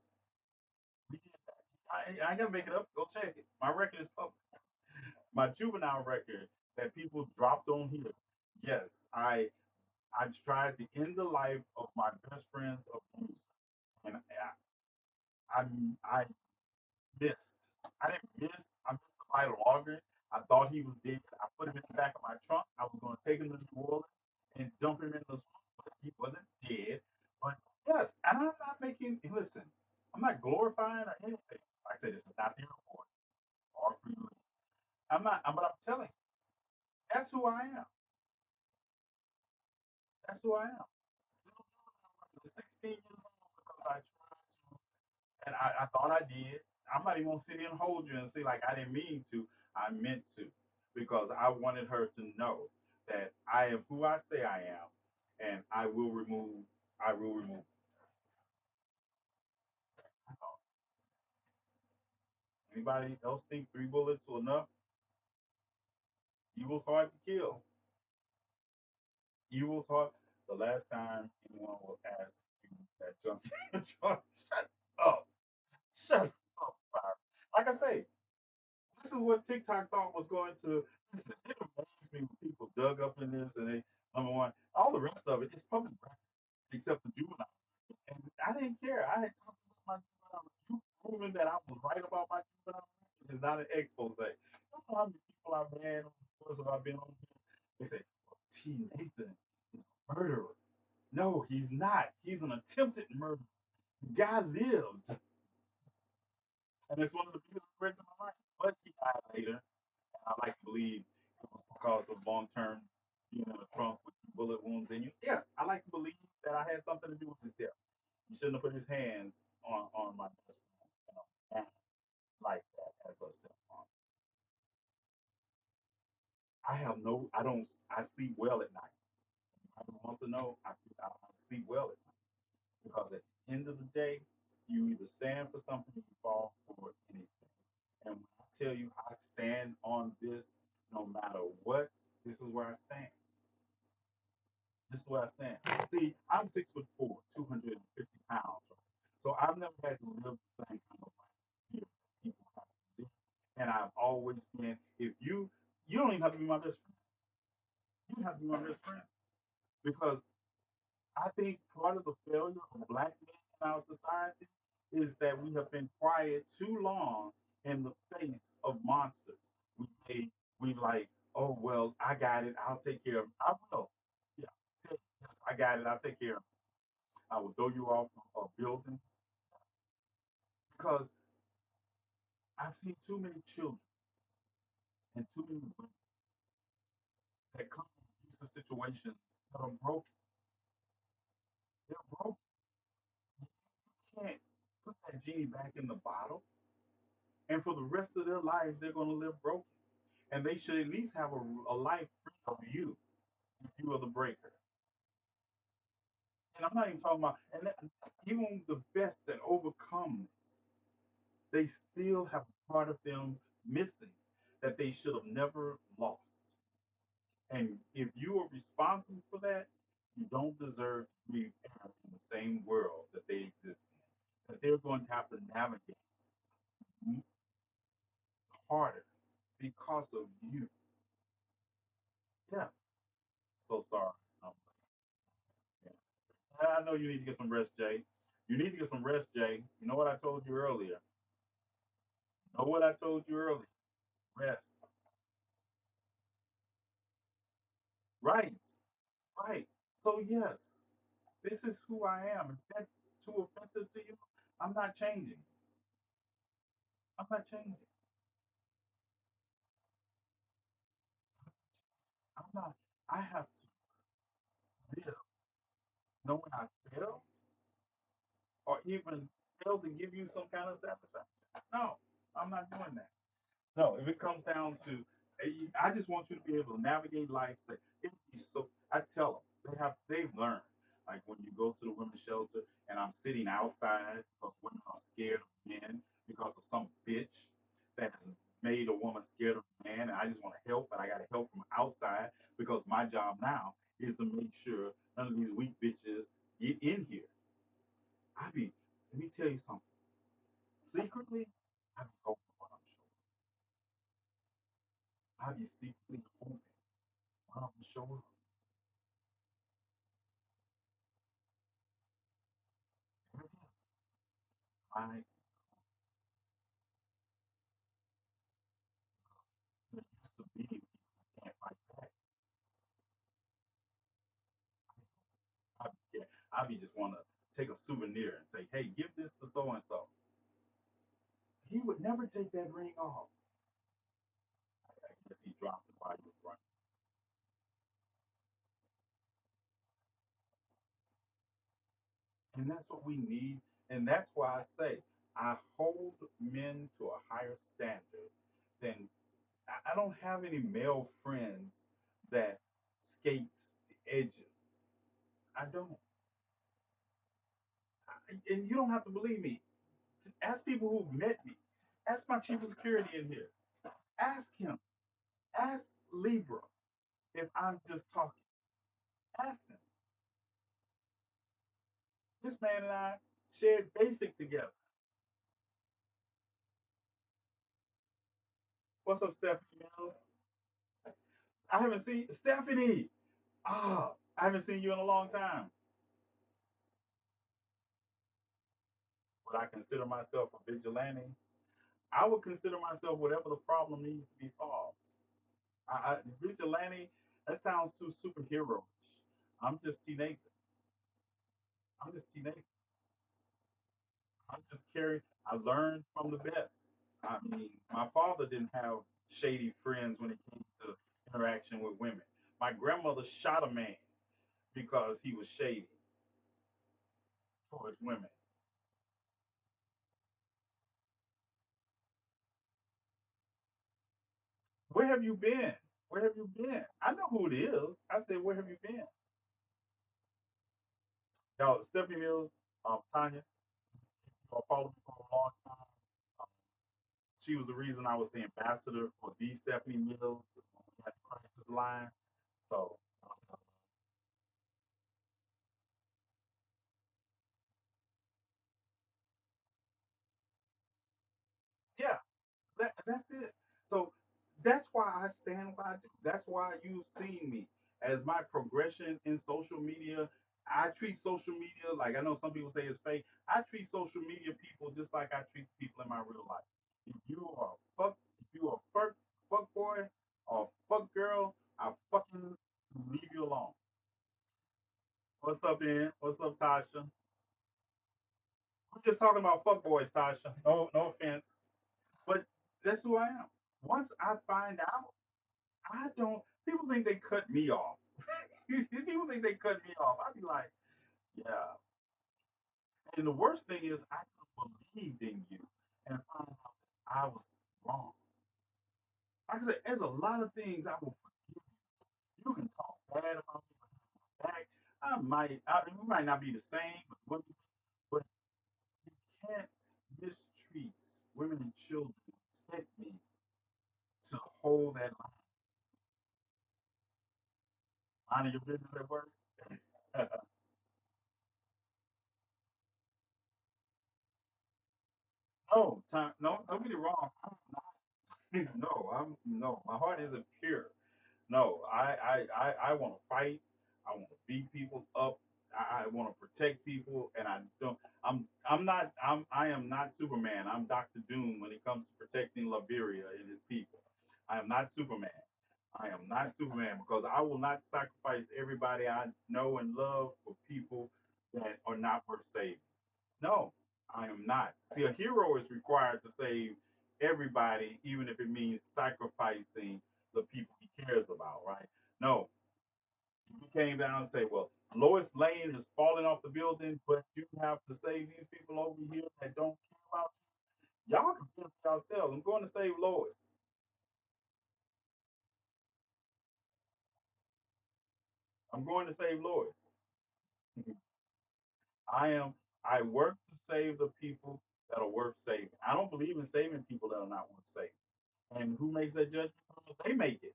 We did that. I ain't gonna make it up. Go check it. My record is public. My juvenile record that people dropped on here. Yes, I tried to end the life of my best friend's abuser, and I I missed. I didn't miss. I missed the vital organ. I thought he was dead. I put him in the back of my trunk. I was going to take him to New Orleans and dump him in the swamp, but he wasn't dead. But yes, and I'm not making. Listen, I'm not glorifying or anything. Like I said, this is not the report or free will. I'm not. But I'm telling you, that's who I am. That's who I am. Still juvenile, 16 years old because I tried to and I thought I did. I'm not even gonna sit here and hold you and say like I didn't mean to. I meant to, because I wanted her to know that I am who I say I am, and I will remove. I will remove. Anybody else think 3 bullets were enough? Evil's hard to kill. Evil's hard. The last time anyone will ask you that jump, shut up, shut up, Byron. Like I say, this is what TikTok thought was going to. Listen, it amazed me when people dug up in this and they, number one, all the rest of it is public record except the juvenile. And I didn't care. I had talked about my juvenile. You proving that I was right about my juvenile is not an expose. You know how many people I've had on the course of I've been on here? They say, well, T. Nathan is a murderer. No, he's not. He's an attempted murderer. The guy lived. And it's one of the biggest regrets of my life. But he died later. I like to believe it was because of long term being in a trunk with bullet wounds in you. Yes, I like to believe that I had something to do with his death. He shouldn't have put his hands on my best friend, and like that as a stepmom. I don't, I sleep well at night. Everyone wants to know, I sleep well at night because at the end of the day, you either stand for something or you fall for anything. And when I tell you I stand on this no matter what, this is where I stand. This is where I stand. See, I'm 6'4", 250 pounds. Right? So I've never had to live the same kind of life here people have to live. And I've always been, if you don't even have to be my best friend. You don't have to be my best friend. Because I think part of the failure of black men in our society is that we have been quiet too long in the face of monsters. We like, oh well, I got it. I'll take care of it. I will. Yeah. Yes, I got it. I'll take care of it. I will throw you off a building because I've seen too many children and too many women that come in abusive situations that are broken. They're broken. You can't put that genie back in the bottle. And for the rest of their lives, they're going to live broken. And they should at least have a life free of you if you are the breaker. And I'm not even talking about, and even the best that overcome this, they still have a part of them missing that they should have never lost. And if you are responsible for that, you don't deserve to be in the same world that they exist in. That they're going to have to navigate harder because of you. Yeah. So sorry. Um, yeah. I know you need to get some rest, Jay. You need to get some rest, Jay. You know what I told you earlier? Know what I told you earlier? Rest. Right. Right. So yes, this is who I am. If that's too offensive to you, I'm not changing. I'm not changing. I'm not. I have to live knowing I failed or even failed to give you some kind of satisfaction. No, I'm not doing that. No, if it comes down to, I just want you to be able to navigate life. Say, so I tell them they've learned. Like when you go to the women's shelter and I'm sitting outside because women are scared of men because of some bitch that has made a woman scared of a man, and I just want to help, but I got to help from outside because my job now is to make sure none of these weak bitches get in here. Let me tell you something. Secretly, I be hoping what I'm sure. I be secretly hoping what I'm sure. There it is. I There used to be people who can't fight back. Yeah, I be just want to take a souvenir and say, hey, give this to so and so. He would never take that ring off. I guess he dropped it while he was running. And that's what we need. And that's why I say I hold men to a higher standard than I don't have any male friends that skate the edges. I don't. And you don't have to believe me. Ask people who've met me. Ask my chief of security in here. Ask him. Ask Libra if I'm just talking. Ask him. This man and I shared basic together. What's up, Stephanie Mills? I haven't seen Stephanie. I haven't seen you in a long time. Would I consider myself a vigilante? I would consider myself whatever the problem needs to be solved. Vigilante, that sounds too superhero. I'm just TNathan. I'm just TNathan. I'm just carrying. I learned from the best. I mean, my father didn't have shady friends when it came to interaction with women. My grandmother shot a man because he was shady towards women. Where have you been? Where have you been? I know who it is. I said, where have you been? Y'all, Stephanie Mills, Tanya, you followed me for a long time. Um, she was the reason I was the ambassador for the Stephanie Mills when we had the crisis line. So, yeah, that's it. So that's why I stand where I do. That's why you've seen me as my progression in social media. I treat social media like I know some people say it's fake. I treat social media people just like I treat people in my real life. If you are fuck boy or fuck girl, I'll fucking leave you alone. What's up, Ian? What's up, Tasha? We're just talking about fuck boys, Tasha. No offense, but that's who I am. Once I find out I don't. People think they cut me off. People think they cut me off. I'd be like, yeah. And the worst thing is, I could have believed in you and find out that I was wrong. Like I said, there's a lot of things I will forgive you. You can talk bad about me back. We might not be the same, but you can't mistreat women and children. Expect me to hold that line of your business at work. No, time. No, don't get it wrong. I'm not. No, no, my heart isn't pure. No, I want to fight. I want to beat people up. I want to protect people, and I don't. I am not Superman. I'm Doctor Doom when it comes to protecting Liberia and his people. I am not Superman. I am not Superman because I will not sacrifice everybody I know and love for people that are not worth saving. No, I am not. See, a hero is required to save everybody, even if it means sacrificing the people he cares about, right? No, you came down and say, well, Lois Lane is falling off the building, but you have to save these people over here that don't care about you. Y'all can fend for yourselves. I'm going to save Lois. I'm going to save Lois. I am. I work to save the people that are worth saving. I don't believe in saving people that are not worth saving. And who makes that judgment? They make it.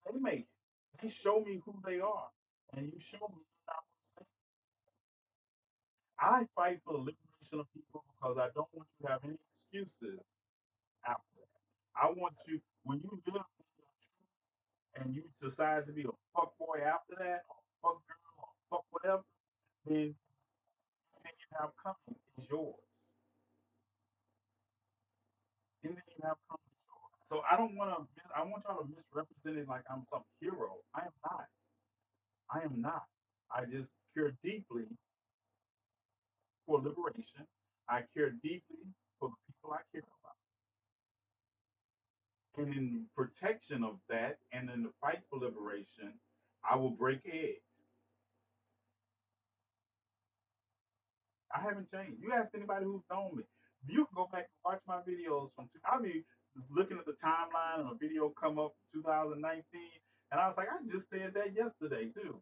They make it. They show me who they are, and you show me you're not worth saving. I fight for the liberation of people because I don't want you to have any excuses after that. I want you when you live in your truth and you decide to be a fuck boy after that, or fuck girl, or fuck whatever, then anything you have coming is yours. Anything you have coming is yours. So I don't want to. I want y'all to misrepresent it like I'm some hero. I am not. I am not. I just care deeply for liberation. I care deeply for the people I care about. And in protection of that and in the fight for liberation, I will break eggs. I haven't changed. You ask anybody who's known me. You can go back and watch my videos from. I mean, looking at the timeline and a video come up 2019, and I was like, I just said that yesterday too.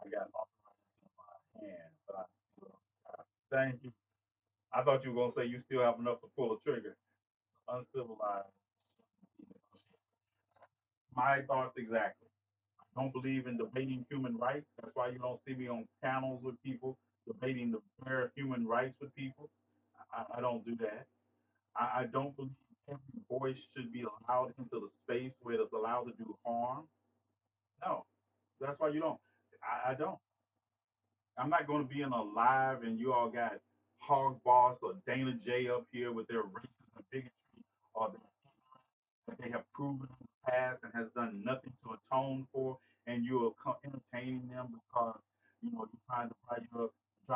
I got arthritis in my hand, but I still. Thank you. I thought you were gonna say you still have enough to pull a trigger. Uncivilized. My thoughts exactly. I don't believe in debating human rights. That's why you don't see me on panels with people debating the bare human rights with people. I don't do that. I don't believe every voice should be allowed into the space where it's allowed to do harm. No, that's why you don't. I don't. I'm not going to be in a live and you all got Hog Boss or Dana J up here with their racism and bigotry or that they have proven in the past and has done nothing to atone for, and you are entertaining them because you're trying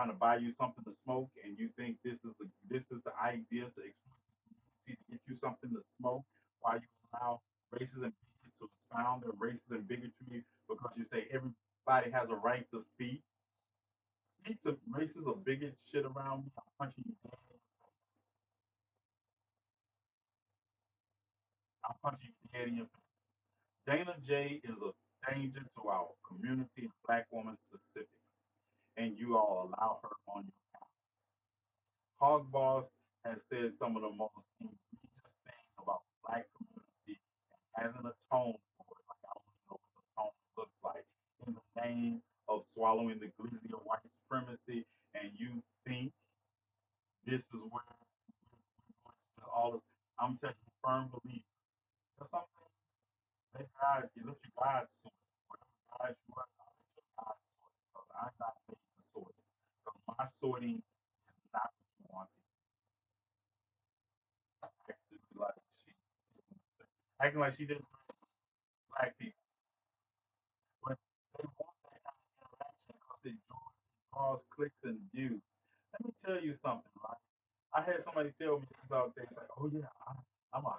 to buy you something to smoke, and you think this is the idea to exploit the community to get you something to smoke while you allow racists and bigots to expound their racism and bigotry because you say everybody has a right to speak. Speak some racist or bigot shit around me, I'm punching you dead in your face. I'm punching you dead in your face. Dana J is a danger to our community and black women specifically, and you all allow her on your campus. Hog Boss has said some of the most egregious things about the black community and hasn't atoned for it. Like I don't even know what the tone looks like in the name of swallowing the glizzy of white supremacy, and you think this is where we're going to just all this. I'm telling you, firm belief. There's some things let God, you let your God sort it. Whatever God you are, I let your God sort it. Because I'm not made to sort it. Because my sorting is not what you want it. Acting like she acting like she didn't black people. But they want that kind of interaction because it draws clicks and views. Let me tell you something, right? I had somebody tell me the other day, it's like, oh yeah, I'm a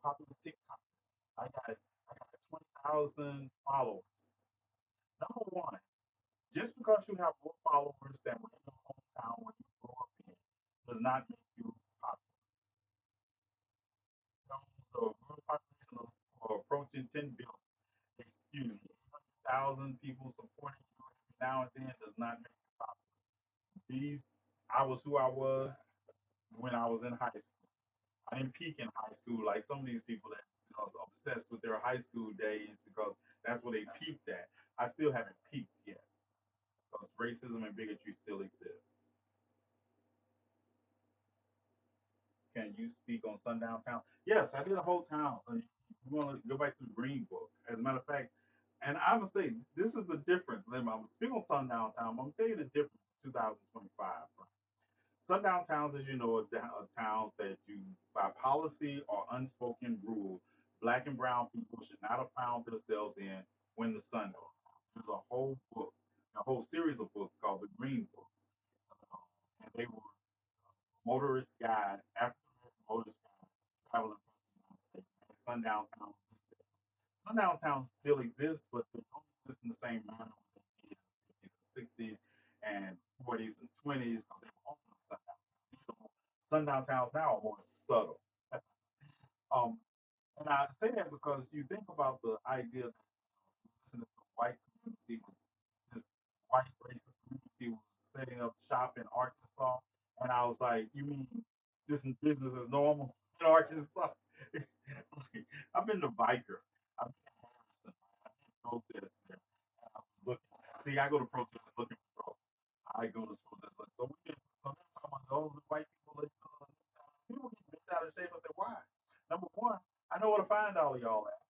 popular TikTok. I got 20,000 followers. Number one, just because you have more followers than were in your hometown where you grew up in does not make you popular. The world population is approaching 10 billion. Excuse me, 800,000 people supporting you every now and then does not make you popular. I was who I was when I was in high school. I didn't peak in high school like some of these people that are obsessed with their high school days because that's where they peaked at. I still haven't peaked yet because racism and bigotry still exist. can you speak on Sundown Town? Yes, I did a whole town. You want to go back to the Green Book. As a matter of fact, and I'm gonna say this is the difference. I'm gonna speak on Sundown Town. I'm gonna tell you the difference. 2025. Right? Sundown towns, as you know, are towns that you, by policy or unspoken rule, black and brown people should not have found themselves in when the sun goes down. There's a whole book, a whole series of books called the Green Books, and they were motorist guide, African American motorist guides traveling across the United States. And sundown towns listed. Sundown towns still exist, but they don't exist in the same manner they did in the 50s and 60s and 40s and 20s because they were open sundown towns. These are sundown towns now are more subtle. um, and I say that because you think about the idea that listen to the white community was this white racist community was setting up shop in Arkansas, and I was like, you mean just business as normal in Arkansas? I've been to Biker, I've been to Harrison, I did protests there. And I was looking. See, I go to protests looking for trouble. I go to protests looking. So we did. So they're talking about oh, the white people live in Newtown. People get bent out of shape. I said, why? Number one, I know where to find all of y'all at.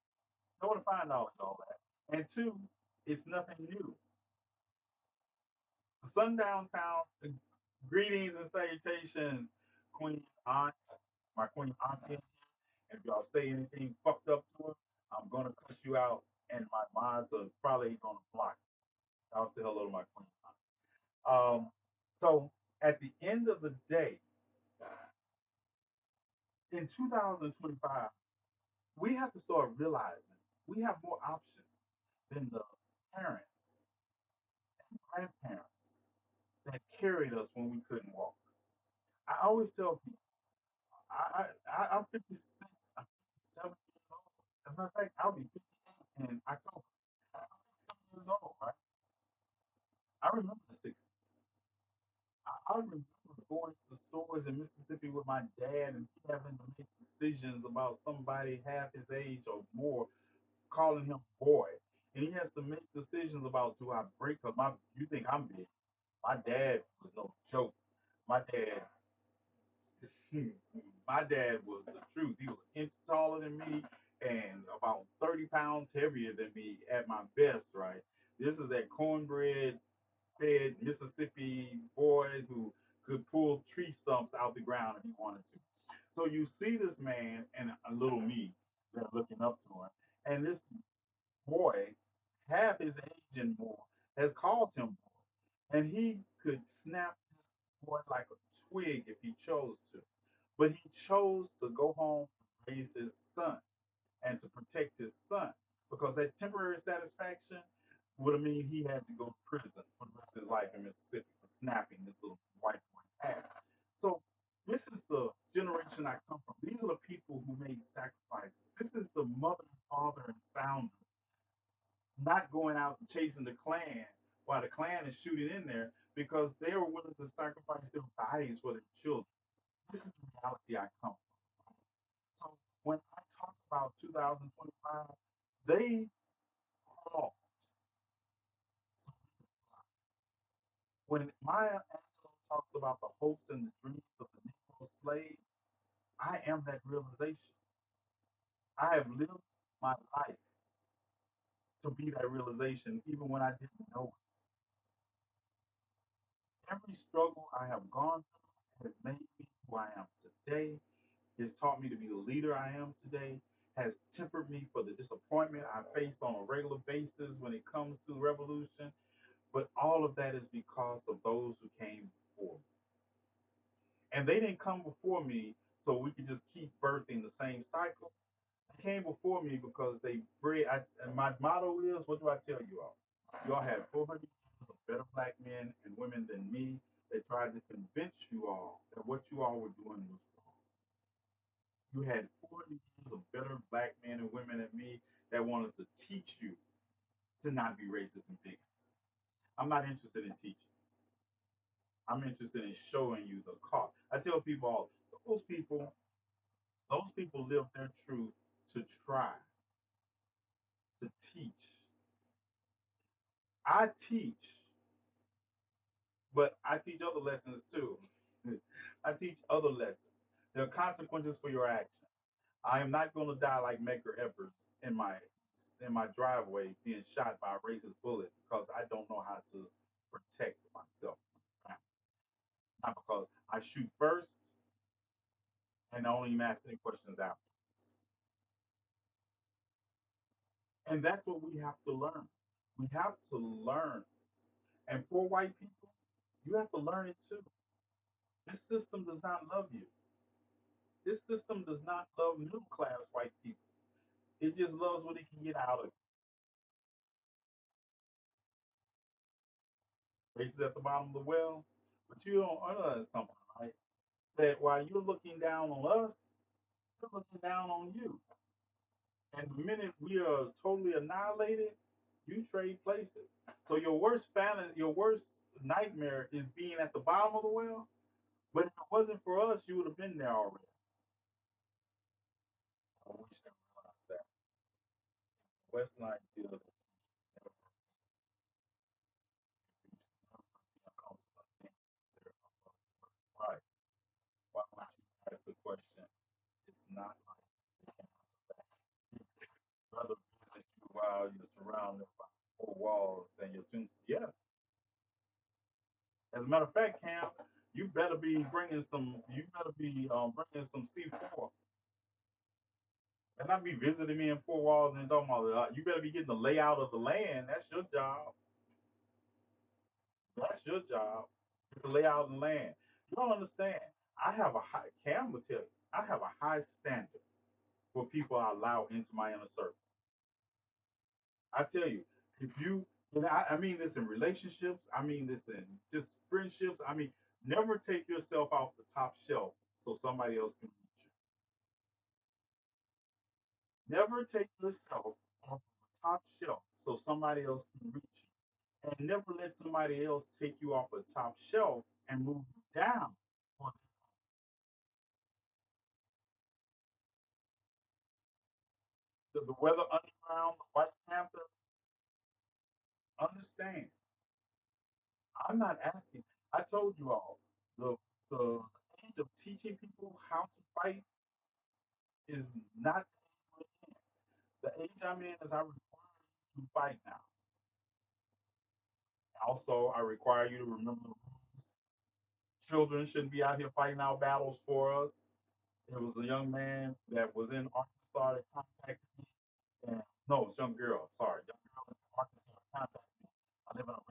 Know where to find all of y'all at. And two, it's nothing new. The sundown towns, greetings and salutations, Queen Aunt, my Queen Auntie. And if y'all say anything fucked up to her, I'm gonna cuss you out, and my mods are probably gonna block you. I'll say hello to my Queen Aunt. So at the end of the day, in 2025, we have to start realizing we have more options than the parents and grandparents that carried us when we couldn't walk. I always tell people, I'm 56, I'm 57 years old. As a matter of fact, I'll be 58 in October. I'm 57 years old, right? I remember the 60s. I remember going to stores in Mississippi with my dad and having to make decisions about somebody half his age or more, calling him boy. And he has to make decisions about do I break? Because you think I'm big. My dad was no joke. My dad my dad was the truth. He was an inch taller than me and about 30 pounds heavier than me at my best, right? This is that cornbread fed Mississippi boy who could pull tree stumps out the ground if he wanted to. So you see this man and a little me that are looking up to him. And this boy, half his age and more, has called him boy. And he could snap this boy like a twig if he chose to. But he chose to go home to raise his son and to protect his son because that temporary satisfaction would have mean he had to go to prison for the rest of his life in Mississippi for snapping this little white boy half. So this is the generation I come from. These are the people who made sacrifices. This is the mother and father and sounder not going out and chasing the Klan while the Klan is shooting in there because they were willing to sacrifice their bodies for their children. This is the reality I come from. So when I talk about 2025, they crawl. When Maya Angelou talks about the hopes and the dreams of the Negro slave, I am that realization. I have lived my life to be that realization, even when I didn't know it. Every struggle I have gone through has made me who I am today, has taught me to be the leader I am today, has tempered me for the disappointment I face on a regular basis when it comes to revolution. But all of that is because of those who came before me. And they didn't come before me so we could just keep birthing the same cycle. They came before me because they bred. And my motto is, what do I tell you all? You all had 400 years of better black men and women than me. They tried to convince you all that what you all were doing was wrong. You had 40 years of better black men and women than me that wanted to teach you to not be racist and bigots. I'm not interested in teaching. I'm interested in showing you the cost. I tell people all those people, those people live their truth to try to teach. I teach, but I teach other lessons too. I teach other lessons There are consequences for your action. I am not going to die like Medgar Evers in my driveway being shot by a racist bullet because I don't know how to protect myself. Not because I shoot first and I only ask any questions afterwards. And that's what we have to learn. We have to learn. And poor white people, you have to learn it too. This system does not love you. This system does not love middle class white people. It just loves what it can get out of it. Races at the bottom of the well. But you don't understand something, right? That while you're looking down on us, we're looking down on you. And the minute we are totally annihilated, you trade places. So your worst nightmare is being at the bottom of the well. But if it wasn't for us, you would have been there already. I wish they realized that. West Nile deal that never be uncomfortable. I think they're right. Why don't you ask the question? It's not like they can answer that. Rather visit you while you're surrounded by four walls than your tombstone. Yes. As a matter of fact, Cam, you better be bringing some. You better be bringing some C4, and not be visiting me in four walls and talking about. You better be getting the layout of the land. That's your job. That's your job. Get the layout of the land. You don't understand. I have a high. Cam will tell you. I have a high standard for people I allow into my inner circle. I tell you, if you, and I mean this in relationships, I mean this in just friendships, I mean, never take yourself off the top shelf so somebody else can reach you. Never take yourself off the top shelf so somebody else can reach you. And never let somebody else take you off the top shelf and move you down. The Weather Underground, the White Panthers, understand. I'm not asking. I told you all, the age of teaching people how to fight is not the age I'm in is I require you to fight now. Also, I require you to remember the rules. Children shouldn't be out here fighting our battles for us. There was a young man that was in Arkansas that contacted me. And no, it's a young girl. Sorry, young girl in Arkansas contacted me. I live in a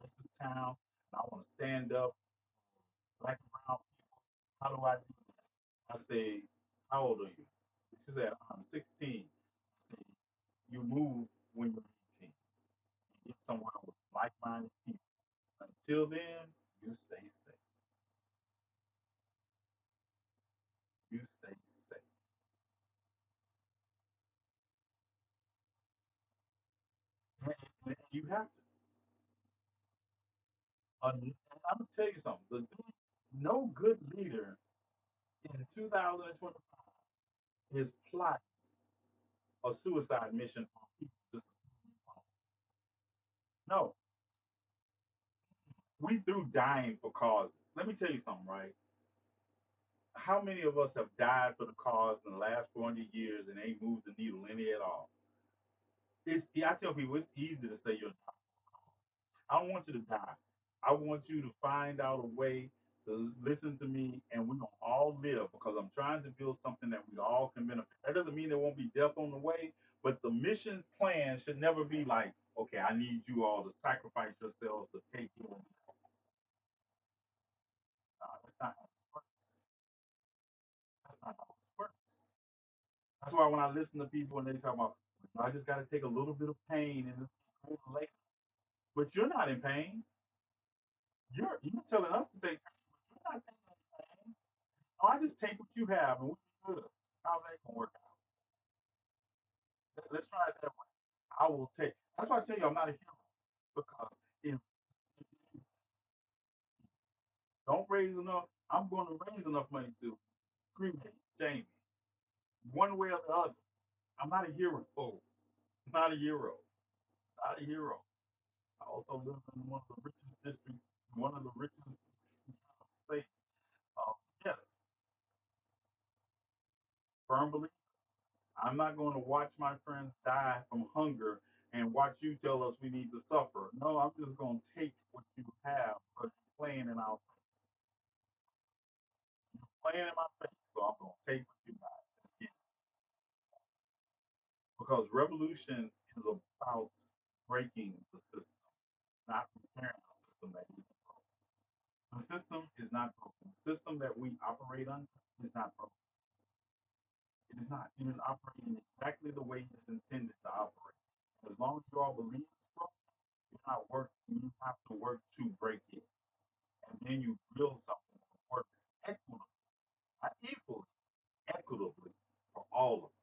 racist town, and I want to stand up for black and brown people. How do I do this? I say, how old are you? She said, I'm 16. I say, you move when you're 18. You get somewhere with like-minded people. Until then, you stay safe. You stay safe. And you have to. And I'm gonna tell you something. No good leader in 2025 is plotting a suicide mission on people. Just no. We through dying for causes. Let me tell you something, right? How many of us have died for the cause in the last 400 years and ain't moved the needle any at all? I tell people it's easy to say you're. I don't want you to die. I want you to find out a way to listen to me, and we're gonna all live because I'm trying to build something that we all can benefit. That doesn't mean there won't be death on the way, but the mission's plan should never be like, okay, I need you all to sacrifice yourselves to take care of this. That's not how this works. That's not how this works. That's why when I listen to people and they talk about, I just got to take a little bit of pain and it's later. But you're not in pain. You're telling us to take pain, but you're not taking any pain. Oh, I just take what you have and we'll be good. How's that gonna work out? Let's try it that way. I will take. That's why I tell you I'm not a hero because if you don't raise enough, I'm going to raise enough money to cremate Jamie one way or the other. I'm not a hero. Not a hero. Not a hero. I also live in one of the richest districts, one of the richest states. Uh, yes, firm believer. I'm not going to watch my friends die from hunger and watch you tell us we need to suffer. No, I'm just going to take what you have because you're playing in our playing in my face. So I'm going to take what you got. Let's get it. Because revolution is about breaking the system, not repairing a system that isn't broken. The system is not broken. The system that we operate under is not broken. It is not. It is operating exactly the way it's intended to operate. As long as you all believe it's broken, you're not working. You have to work to break it. And then you build something that works equitably, not equally, equitably for all of us.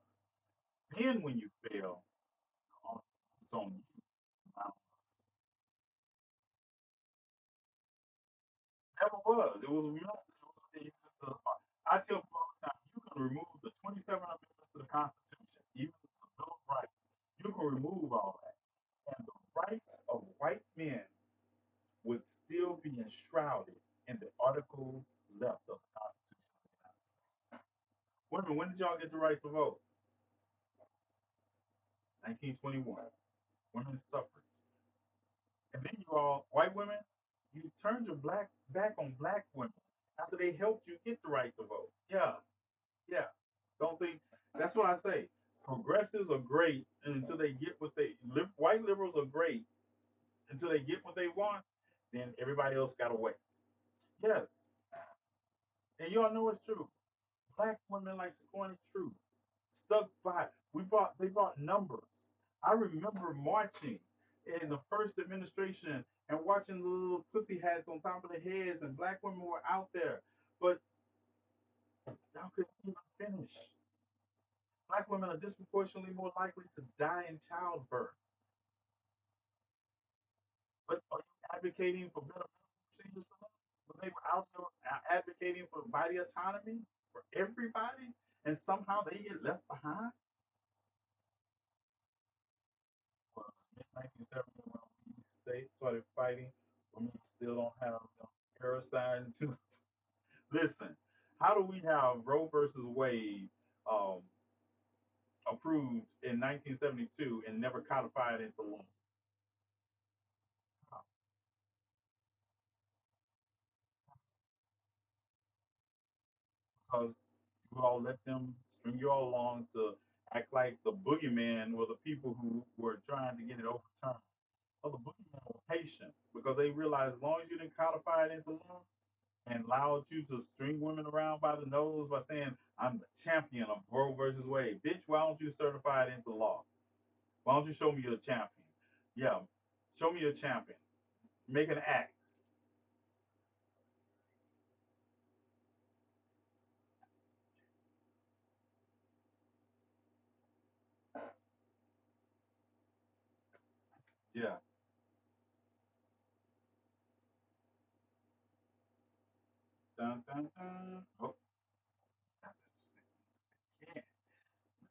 Then when you fail, it's on you, not on us. Never was. It was I tell people all the time, you can remove the 27 amendments to the Constitution, even the Bill of Rights. You can remove all that. And the rights of white men would still be enshrouded in the articles left of the Constitution of the United States. Women, when did y'all get the right to vote? 1921. Women's suffrage. And then you all, white women, you turned your black back on black women after they helped you get the right to vote. Yeah, yeah. Don't think that's what I say. Progressives are great until they get what they white liberals are great until they get what they want, then everybody else gotta wait. Yes. And y'all know it's true. Black women like Sequoia True stuck by. They brought numbers. I remember marching in the first administration and watching the little pussy hats on top of their heads, and black women were out there, but y'all couldn't even finish. Black women are disproportionately more likely to die in childbirth. But are you advocating for better medical procedures for them? When they were out there advocating for body autonomy for everybody, and somehow they get left behind? Was mid 1970 when we states started fighting. Women still don't have parasite. Listen, how do we have Roe versus Wade um, approved in 1972 and never codified into law? Because you all let them string you all along to act like the boogeyman were the people who were trying to get it overturned. Well, the boogeyman were patient because they realized as long as you didn't codify it into law, and allowed you to string women around by the nose by saying, I'm the champion of Roe versus Wade. Bitch, why don't you certify it into law? Why don't you show me your champion? Yeah, show me your champion. Make an act. Yeah. Dun, dun, dun. Oh, that's interesting. Yeah.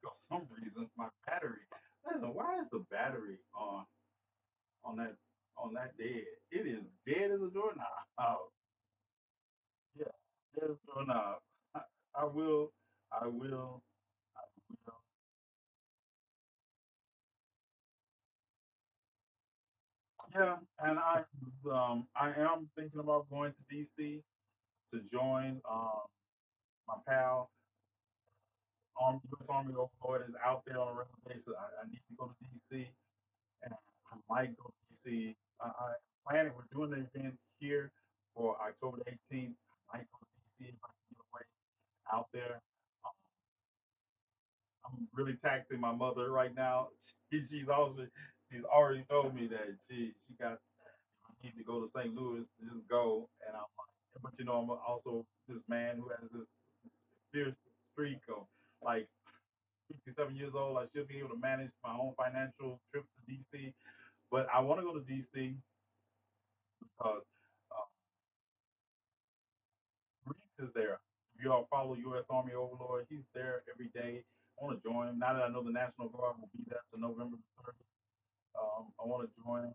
For some reason, my battery. Listen, why is the battery on that dead? It is dead as a doorknob. Oh, yeah, dead as a doorknob. I, I will. I will. I will. Yeah, and I am thinking about going to DC to join my pal U.S. Army Overlord is out there on a regular basis. I need to go to DC, and I might go to DC. I planning. We're doing the event here for October 18th. I might go to DC if I can get away out there. Um, I'm really taxing my mother right now. She's already told me that she got need to go to St. Louis to just go. And I'm like, but I'm also this man who has this fierce streak of like 57 years old. I should be able to manage my own financial trip to DC. But I want to go to DC because uh, Reeks is there. If you all follow U.S. Army Overlord, he's there every day. I want to join him. Now that I know the National Guard will be there to November the 30th, I want to join him.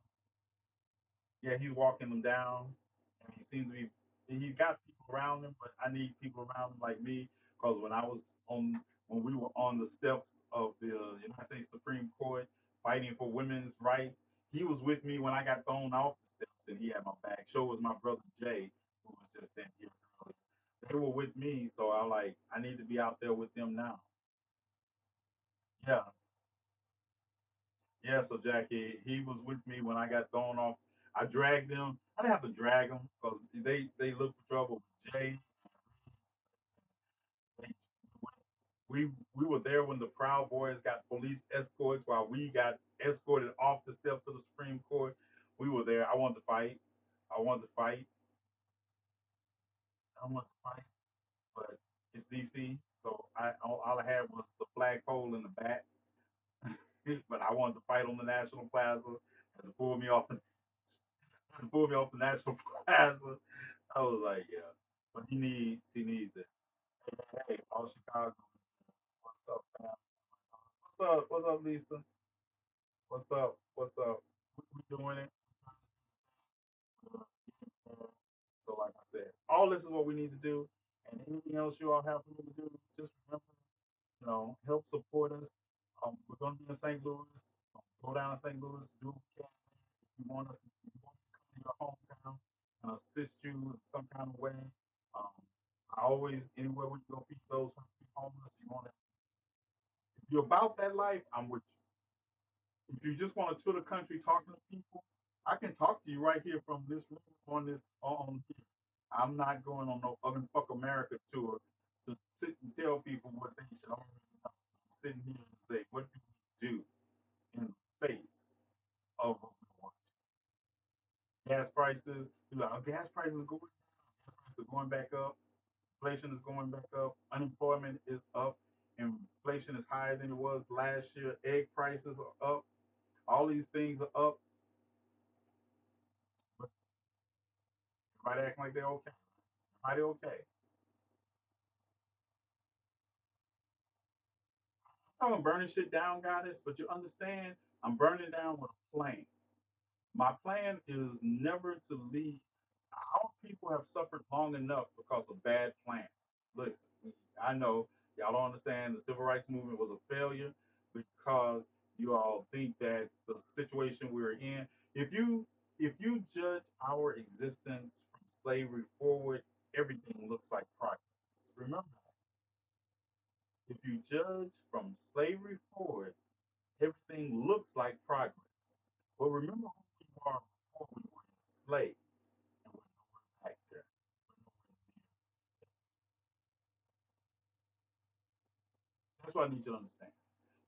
Yeah, he's walking them down, and he seems to be. He got people around him, but I need people around him like me because when I was on when we were on the steps of the United States Supreme Court fighting for women's rights. He was with me when I got thrown off the steps, and he had my back. So was my brother Jay, who was just in here earlier. They were with me, so I like I need to be out there with them now. Yeah, yeah. So Jackie, he was with me when I got thrown off. I dragged them. I didn't have to drag them because they looked for trouble. Jay, they, we were there when the Proud Boys got police escorts while we got escorted off the steps of the Supreme Court. We were there. I wanted to fight. I wanted to fight. I wanted to fight, but it's DC, so all I had was the flagpole in the back. But I wanted to fight on the National Plaza. Had to pull me off. Had to pull me off the National Plaza. I was like, yeah, but he needs it. Hey, all Chicago. What's up, fam? What's up, Lisa? What's up? What's up? We doing it. So, like I said, all this is what we need to do. And anything else you all have for me to do, just remember, help support us. We're going to be in St. Louis. Go down to St. Louis, do what we can. If you want us, if you want to come to your hometown and assist you in some kind of way. Um, I always, anywhere we go, feed those who are homeless. If you're about that life, I'm with you. If you just want to tour the country talking to people, I can talk to you right here from this room on this on here. I'm not going on no fuck America tour to sit and tell people what they should already know. I'm sitting here and say, what do we do in the face of what we want? Gas prices, you're like, oh, gas prices are going down, gas prices are going back up, inflation is going back up, unemployment is up, inflation is higher than it was last year, egg prices are up, all these things are up, but everybody acting like they're okay. Everybody okay. I'm talking burning shit down, goddess, but you understand, I'm burning down with a plan. My plan is never to leave. Our people have suffered long enough because of bad plans. Listen, I know y'all don't understand the civil rights movement was a failure because you all think that the situation we're in, if you judge our existence from slavery forward, everything looks like progress. Remember, if you judge from slavery forward, everything looks like progress. But remember who we were before we were enslaved and we're nowhere back there. That's what I need you to understand.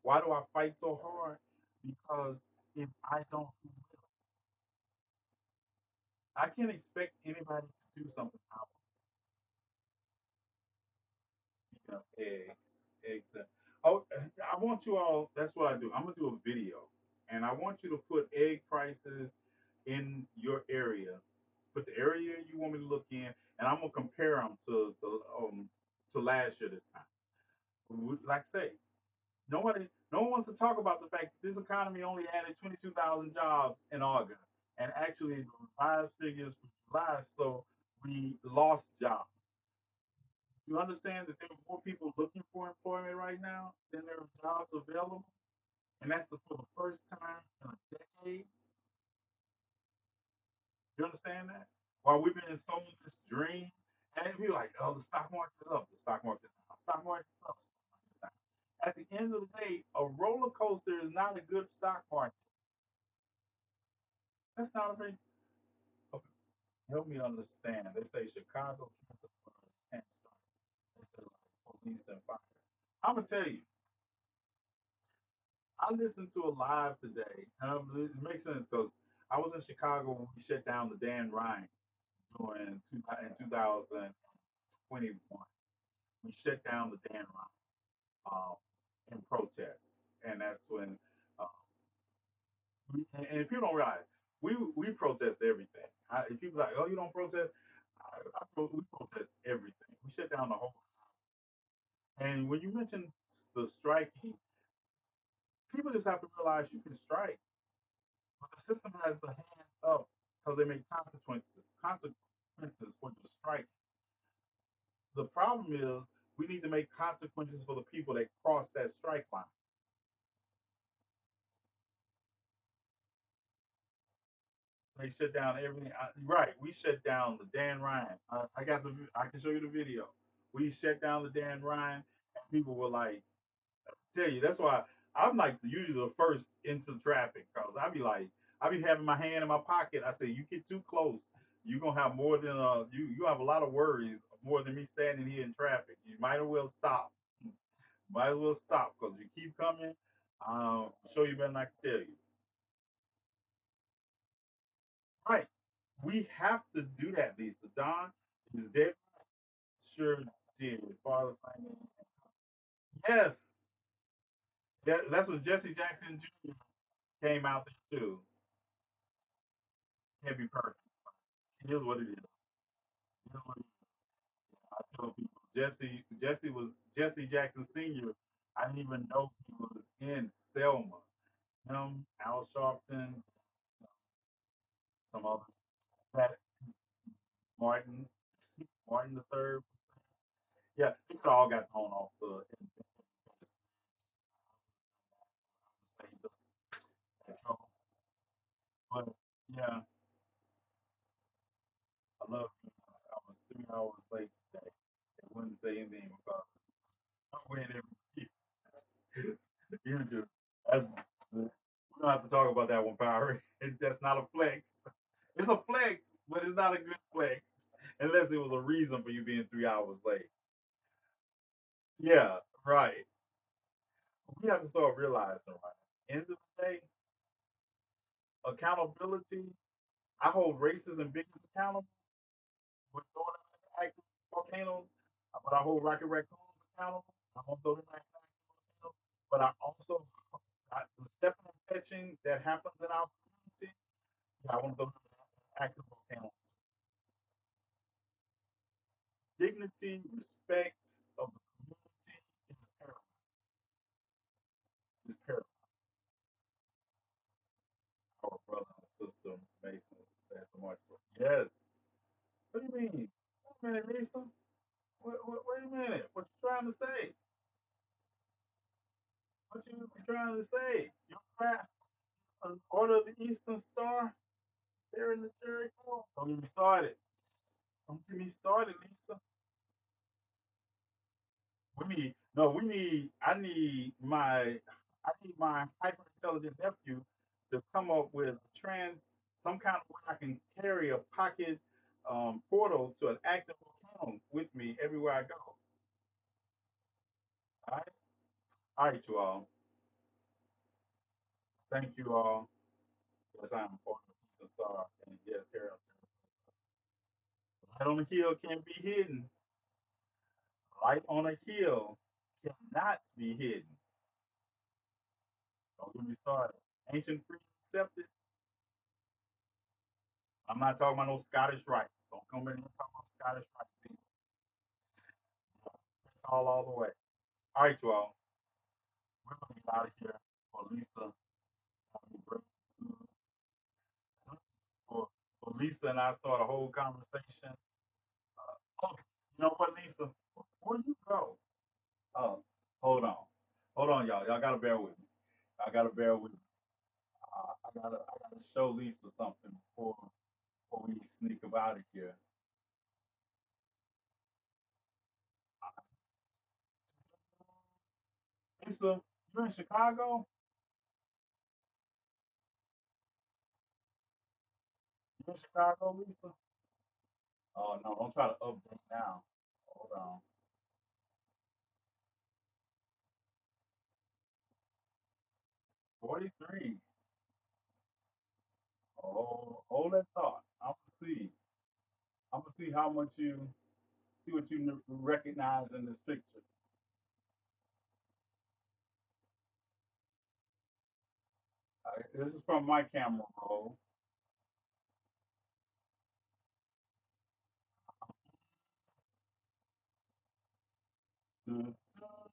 Why do I fight so hard? Because if I don't, I can't expect anybody to do something. Speaking of eggs. Oh, I want you all. That's what I do. I'm gonna do a video, and I want you to put egg prices in your area. Put the area you want me to look in, and I'm gonna compare them to last year this time. Like I say, no one wants to talk about the fact that this economy only added 22,000 jobs in August, and actually the revised figures for July, so we lost jobs. You understand that there are more people looking for employment right now than there are jobs available, and that's for the first time in a decade. You understand that? While we've been sold this dream, and we like, oh, the stock market is up, the stock market is down, stock market is up, stock market is down. At the end of the day, a roller coaster is not a good stock market. That's not a very okay. Help me understand. They say Chicago cancer can't strike. They say like police and fire. I'm gonna tell you, I listened to a live today, and it makes sense because I was in Chicago when we shut down the Dan Ryan in 2021. We shut down the Dan Ryan in protest, and that's when. Uh, and if you don't realize, we protest everything. If people like, oh, you don't protest, we protest everything. We shut down the whole. And when you mention the striking, people just have to realize you can strike, but the system has the hand up because they make consequences for your strike. The problem is We need to make consequences for the people that cross that strike line. They shut down everything. Right, we shut down the Dan Ryan. I got the. I can show you the video. We shut down the Dan Ryan, and people were like, "Tell you." That's why I'm like usually the first into traffic, cause I be having my hand in my pocket. I say, you get too close, you gonna have more than you have a lot of worries more than me standing here in traffic. You might as well stop. Might as well stop, cause you keep coming. Show you better than I can tell you. Right. We have to do that, Lisa. Don is dead. Sure did. Father Finance. Yes. That's when Jesse Jackson Jr. came out there too. Can't be perfect. Here's what it is. Here's what it is. I tell people Jesse Jackson Sr. I didn't even know he was in Selma. Him, Al Sharpton, some others. That Martin, Martin the third. Yeah, they could all got thrown off the saved us that trouble. But yeah, I love you. I was 3 hours late today. They wouldn't say anything because I win every year. You just that's we don't have to talk about that one, Power. That's not a flex. It's a flex, but it's not a good flex unless it was a reason for you being 3 hours late. Yeah, right. We have to start realizing, right? End of the day, accountability. I hold racists and bigots accountable with throwing them into active volcanoes, but I hold rocket raccoons accountable. I won't throw them into active volcanoes, but I also the stepping and fetching that happens in our community. Yeah, I want to throw them into active volcanoes. Dignity, respect of the community is paramount. Is paramount. Our brother and sister Mason, thank so much. Yes. What do you mean? Wait a minute, Lisa. Wait a minute. What you trying to say? What you trying to say? You're an Order of the Eastern Star there in the Jericho? Don't get me started. Don't get me started, Lisa. I need my hyper intelligent nephew to come up with some kind of way I can carry a pocket portal to an active account with me everywhere I go. All right, all right, you all. Thank you all. Yes, I'm Order of the Eastern Star, and yes, here light on the hill can't be hidden. Light on a hill cannot be hidden. Don't get me started. Ancient creed accepted. I'm not talking about no Scottish rights. Don't come in and talk about Scottish rights either. That's all the way. All right, you all. We're gonna get out of here. For Lisa, for, for Lisa and I start a whole conversation. Oh, you know what, Lisa? Before you go, oh, hold on, y'all. Y'all gotta bear with me. I gotta bear with me. I gotta show Lisa something before we sneak up out of here. Lisa, you in Chicago? You in Chicago, Lisa? Oh no, don't try to update now. Hold on. 43. Oh, hold that thought. I'm gonna see how much you see what you recognize in this picture. This is from my camera roll. Dun, dun.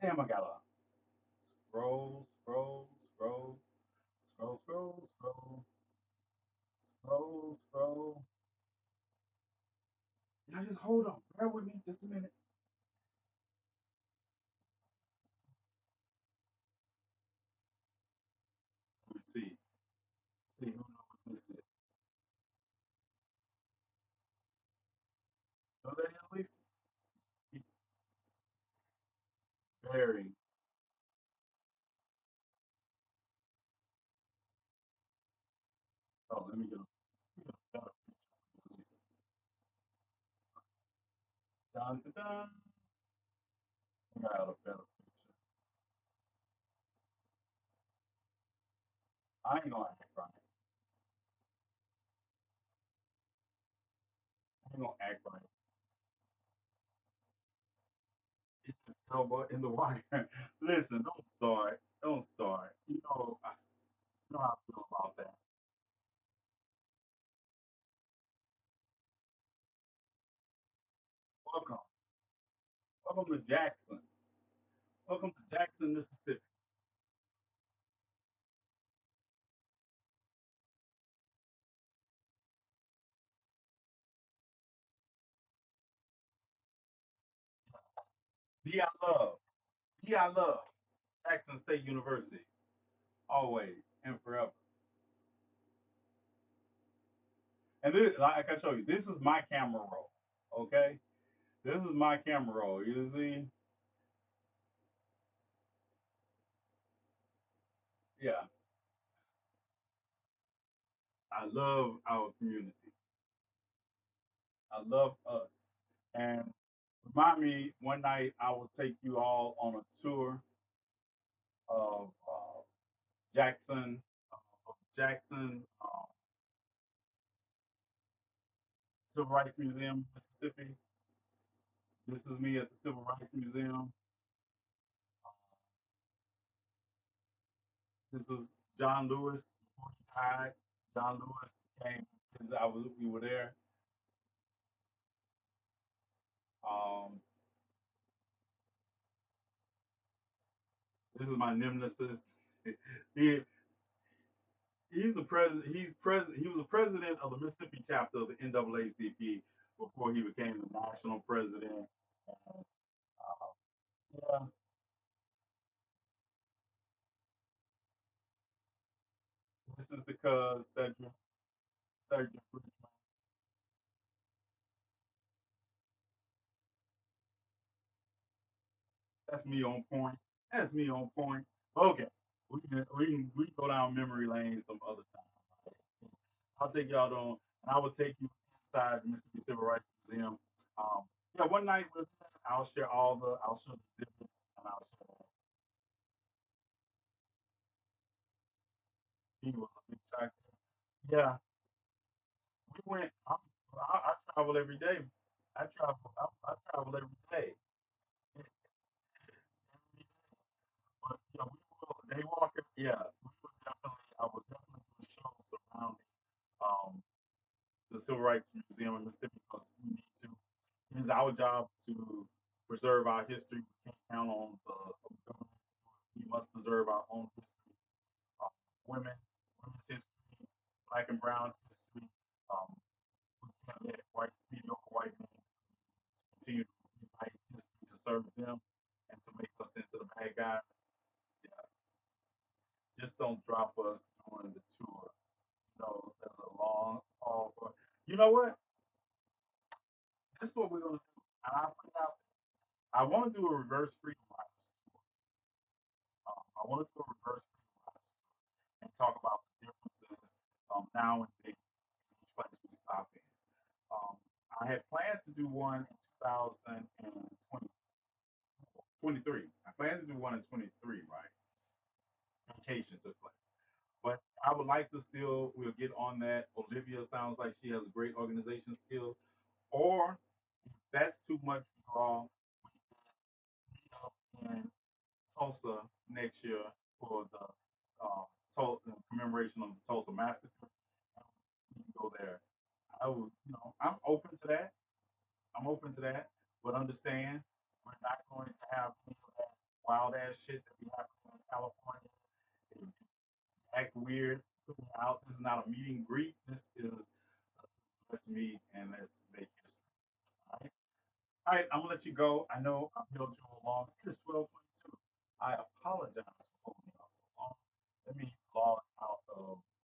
Damn, I gotta scroll, scroll, scroll, scroll, scroll, scroll, scroll. Y'all just hold on. Bear with me just a minute. Let me see. See who knows what this is. Know that is Lisa? Very. Oh, let me get a better picture of Lisa. Dun, dun, dun. I got a better picture. I ain't gonna act right. I ain't gonna act right. It's just elbow in the wire. Listen, don't start. Don't start. You know how I feel about that. Welcome. Welcome to Jackson. Welcome to Jackson, Mississippi. Be I love. Be I love. Jackson State University. Always and forever. And this, like I show you, this is my camera roll. Okay? This is my camera roll. You see? Yeah. I love our community. I love us. And remind me one night I will take you all on a tour of Jackson, Jackson Civil Rights Museum, Mississippi. This is me at the Civil Rights Museum. This is John Lewis before he died. John Lewis came. We were there. Um, this is my nemesis. he, he's the president. He's president. He was the president of the Mississippi chapter of the NAACP before he became the national president. And, yeah, this is the cuz Cedric Richmond. That's me on point. That's me on point. Okay, we can go down memory lane some other time. I'll take y'all on, and I will take you inside the Mississippi Civil Rights Museum. Yeah, one night with I'll show the exhibits, and I'll show. He was a big factor. Yeah, we went. I travel every day. I travel every day. But yeah, we will. They walk. Yeah, we would definitely. I would definitely do shows surrounding um, the Civil Rights Museum in Mississippi because we need to. It is our job to preserve our history. We can't count on the government. We must preserve our own history. Um, women, women's history, black and brown history. Um, we can't let mediocre white men continue to rewrite history to serve them and to make us into the bad guys. Yeah, just don't drop us during the tour. There's a long haul for. You know what? This is what we're gonna do. And I put it out. I want to do a reverse freedom rides tour. I want to do a reverse freedom rides tour and talk about the differences now and then in each place we stop in. Um, I had planned to do one in 2020, 23. I planned to do one in 23, right? Vacation took place. But I would like to still, we'll get on that. Olivia sounds like she has a great organization skill. Or if that's too much for all, we meet up in Tulsa next year for the commemoration of the Tulsa massacre. We can go there. I'm open to that. I'm open to that, but understand we're not going to have any of that wild ass shit that we have in California. If you act weird, put me out. This is not a meet and greet. This is let's meet and let's make history. All right, I'm gonna let you go. I know I've held you along. It is 12:20.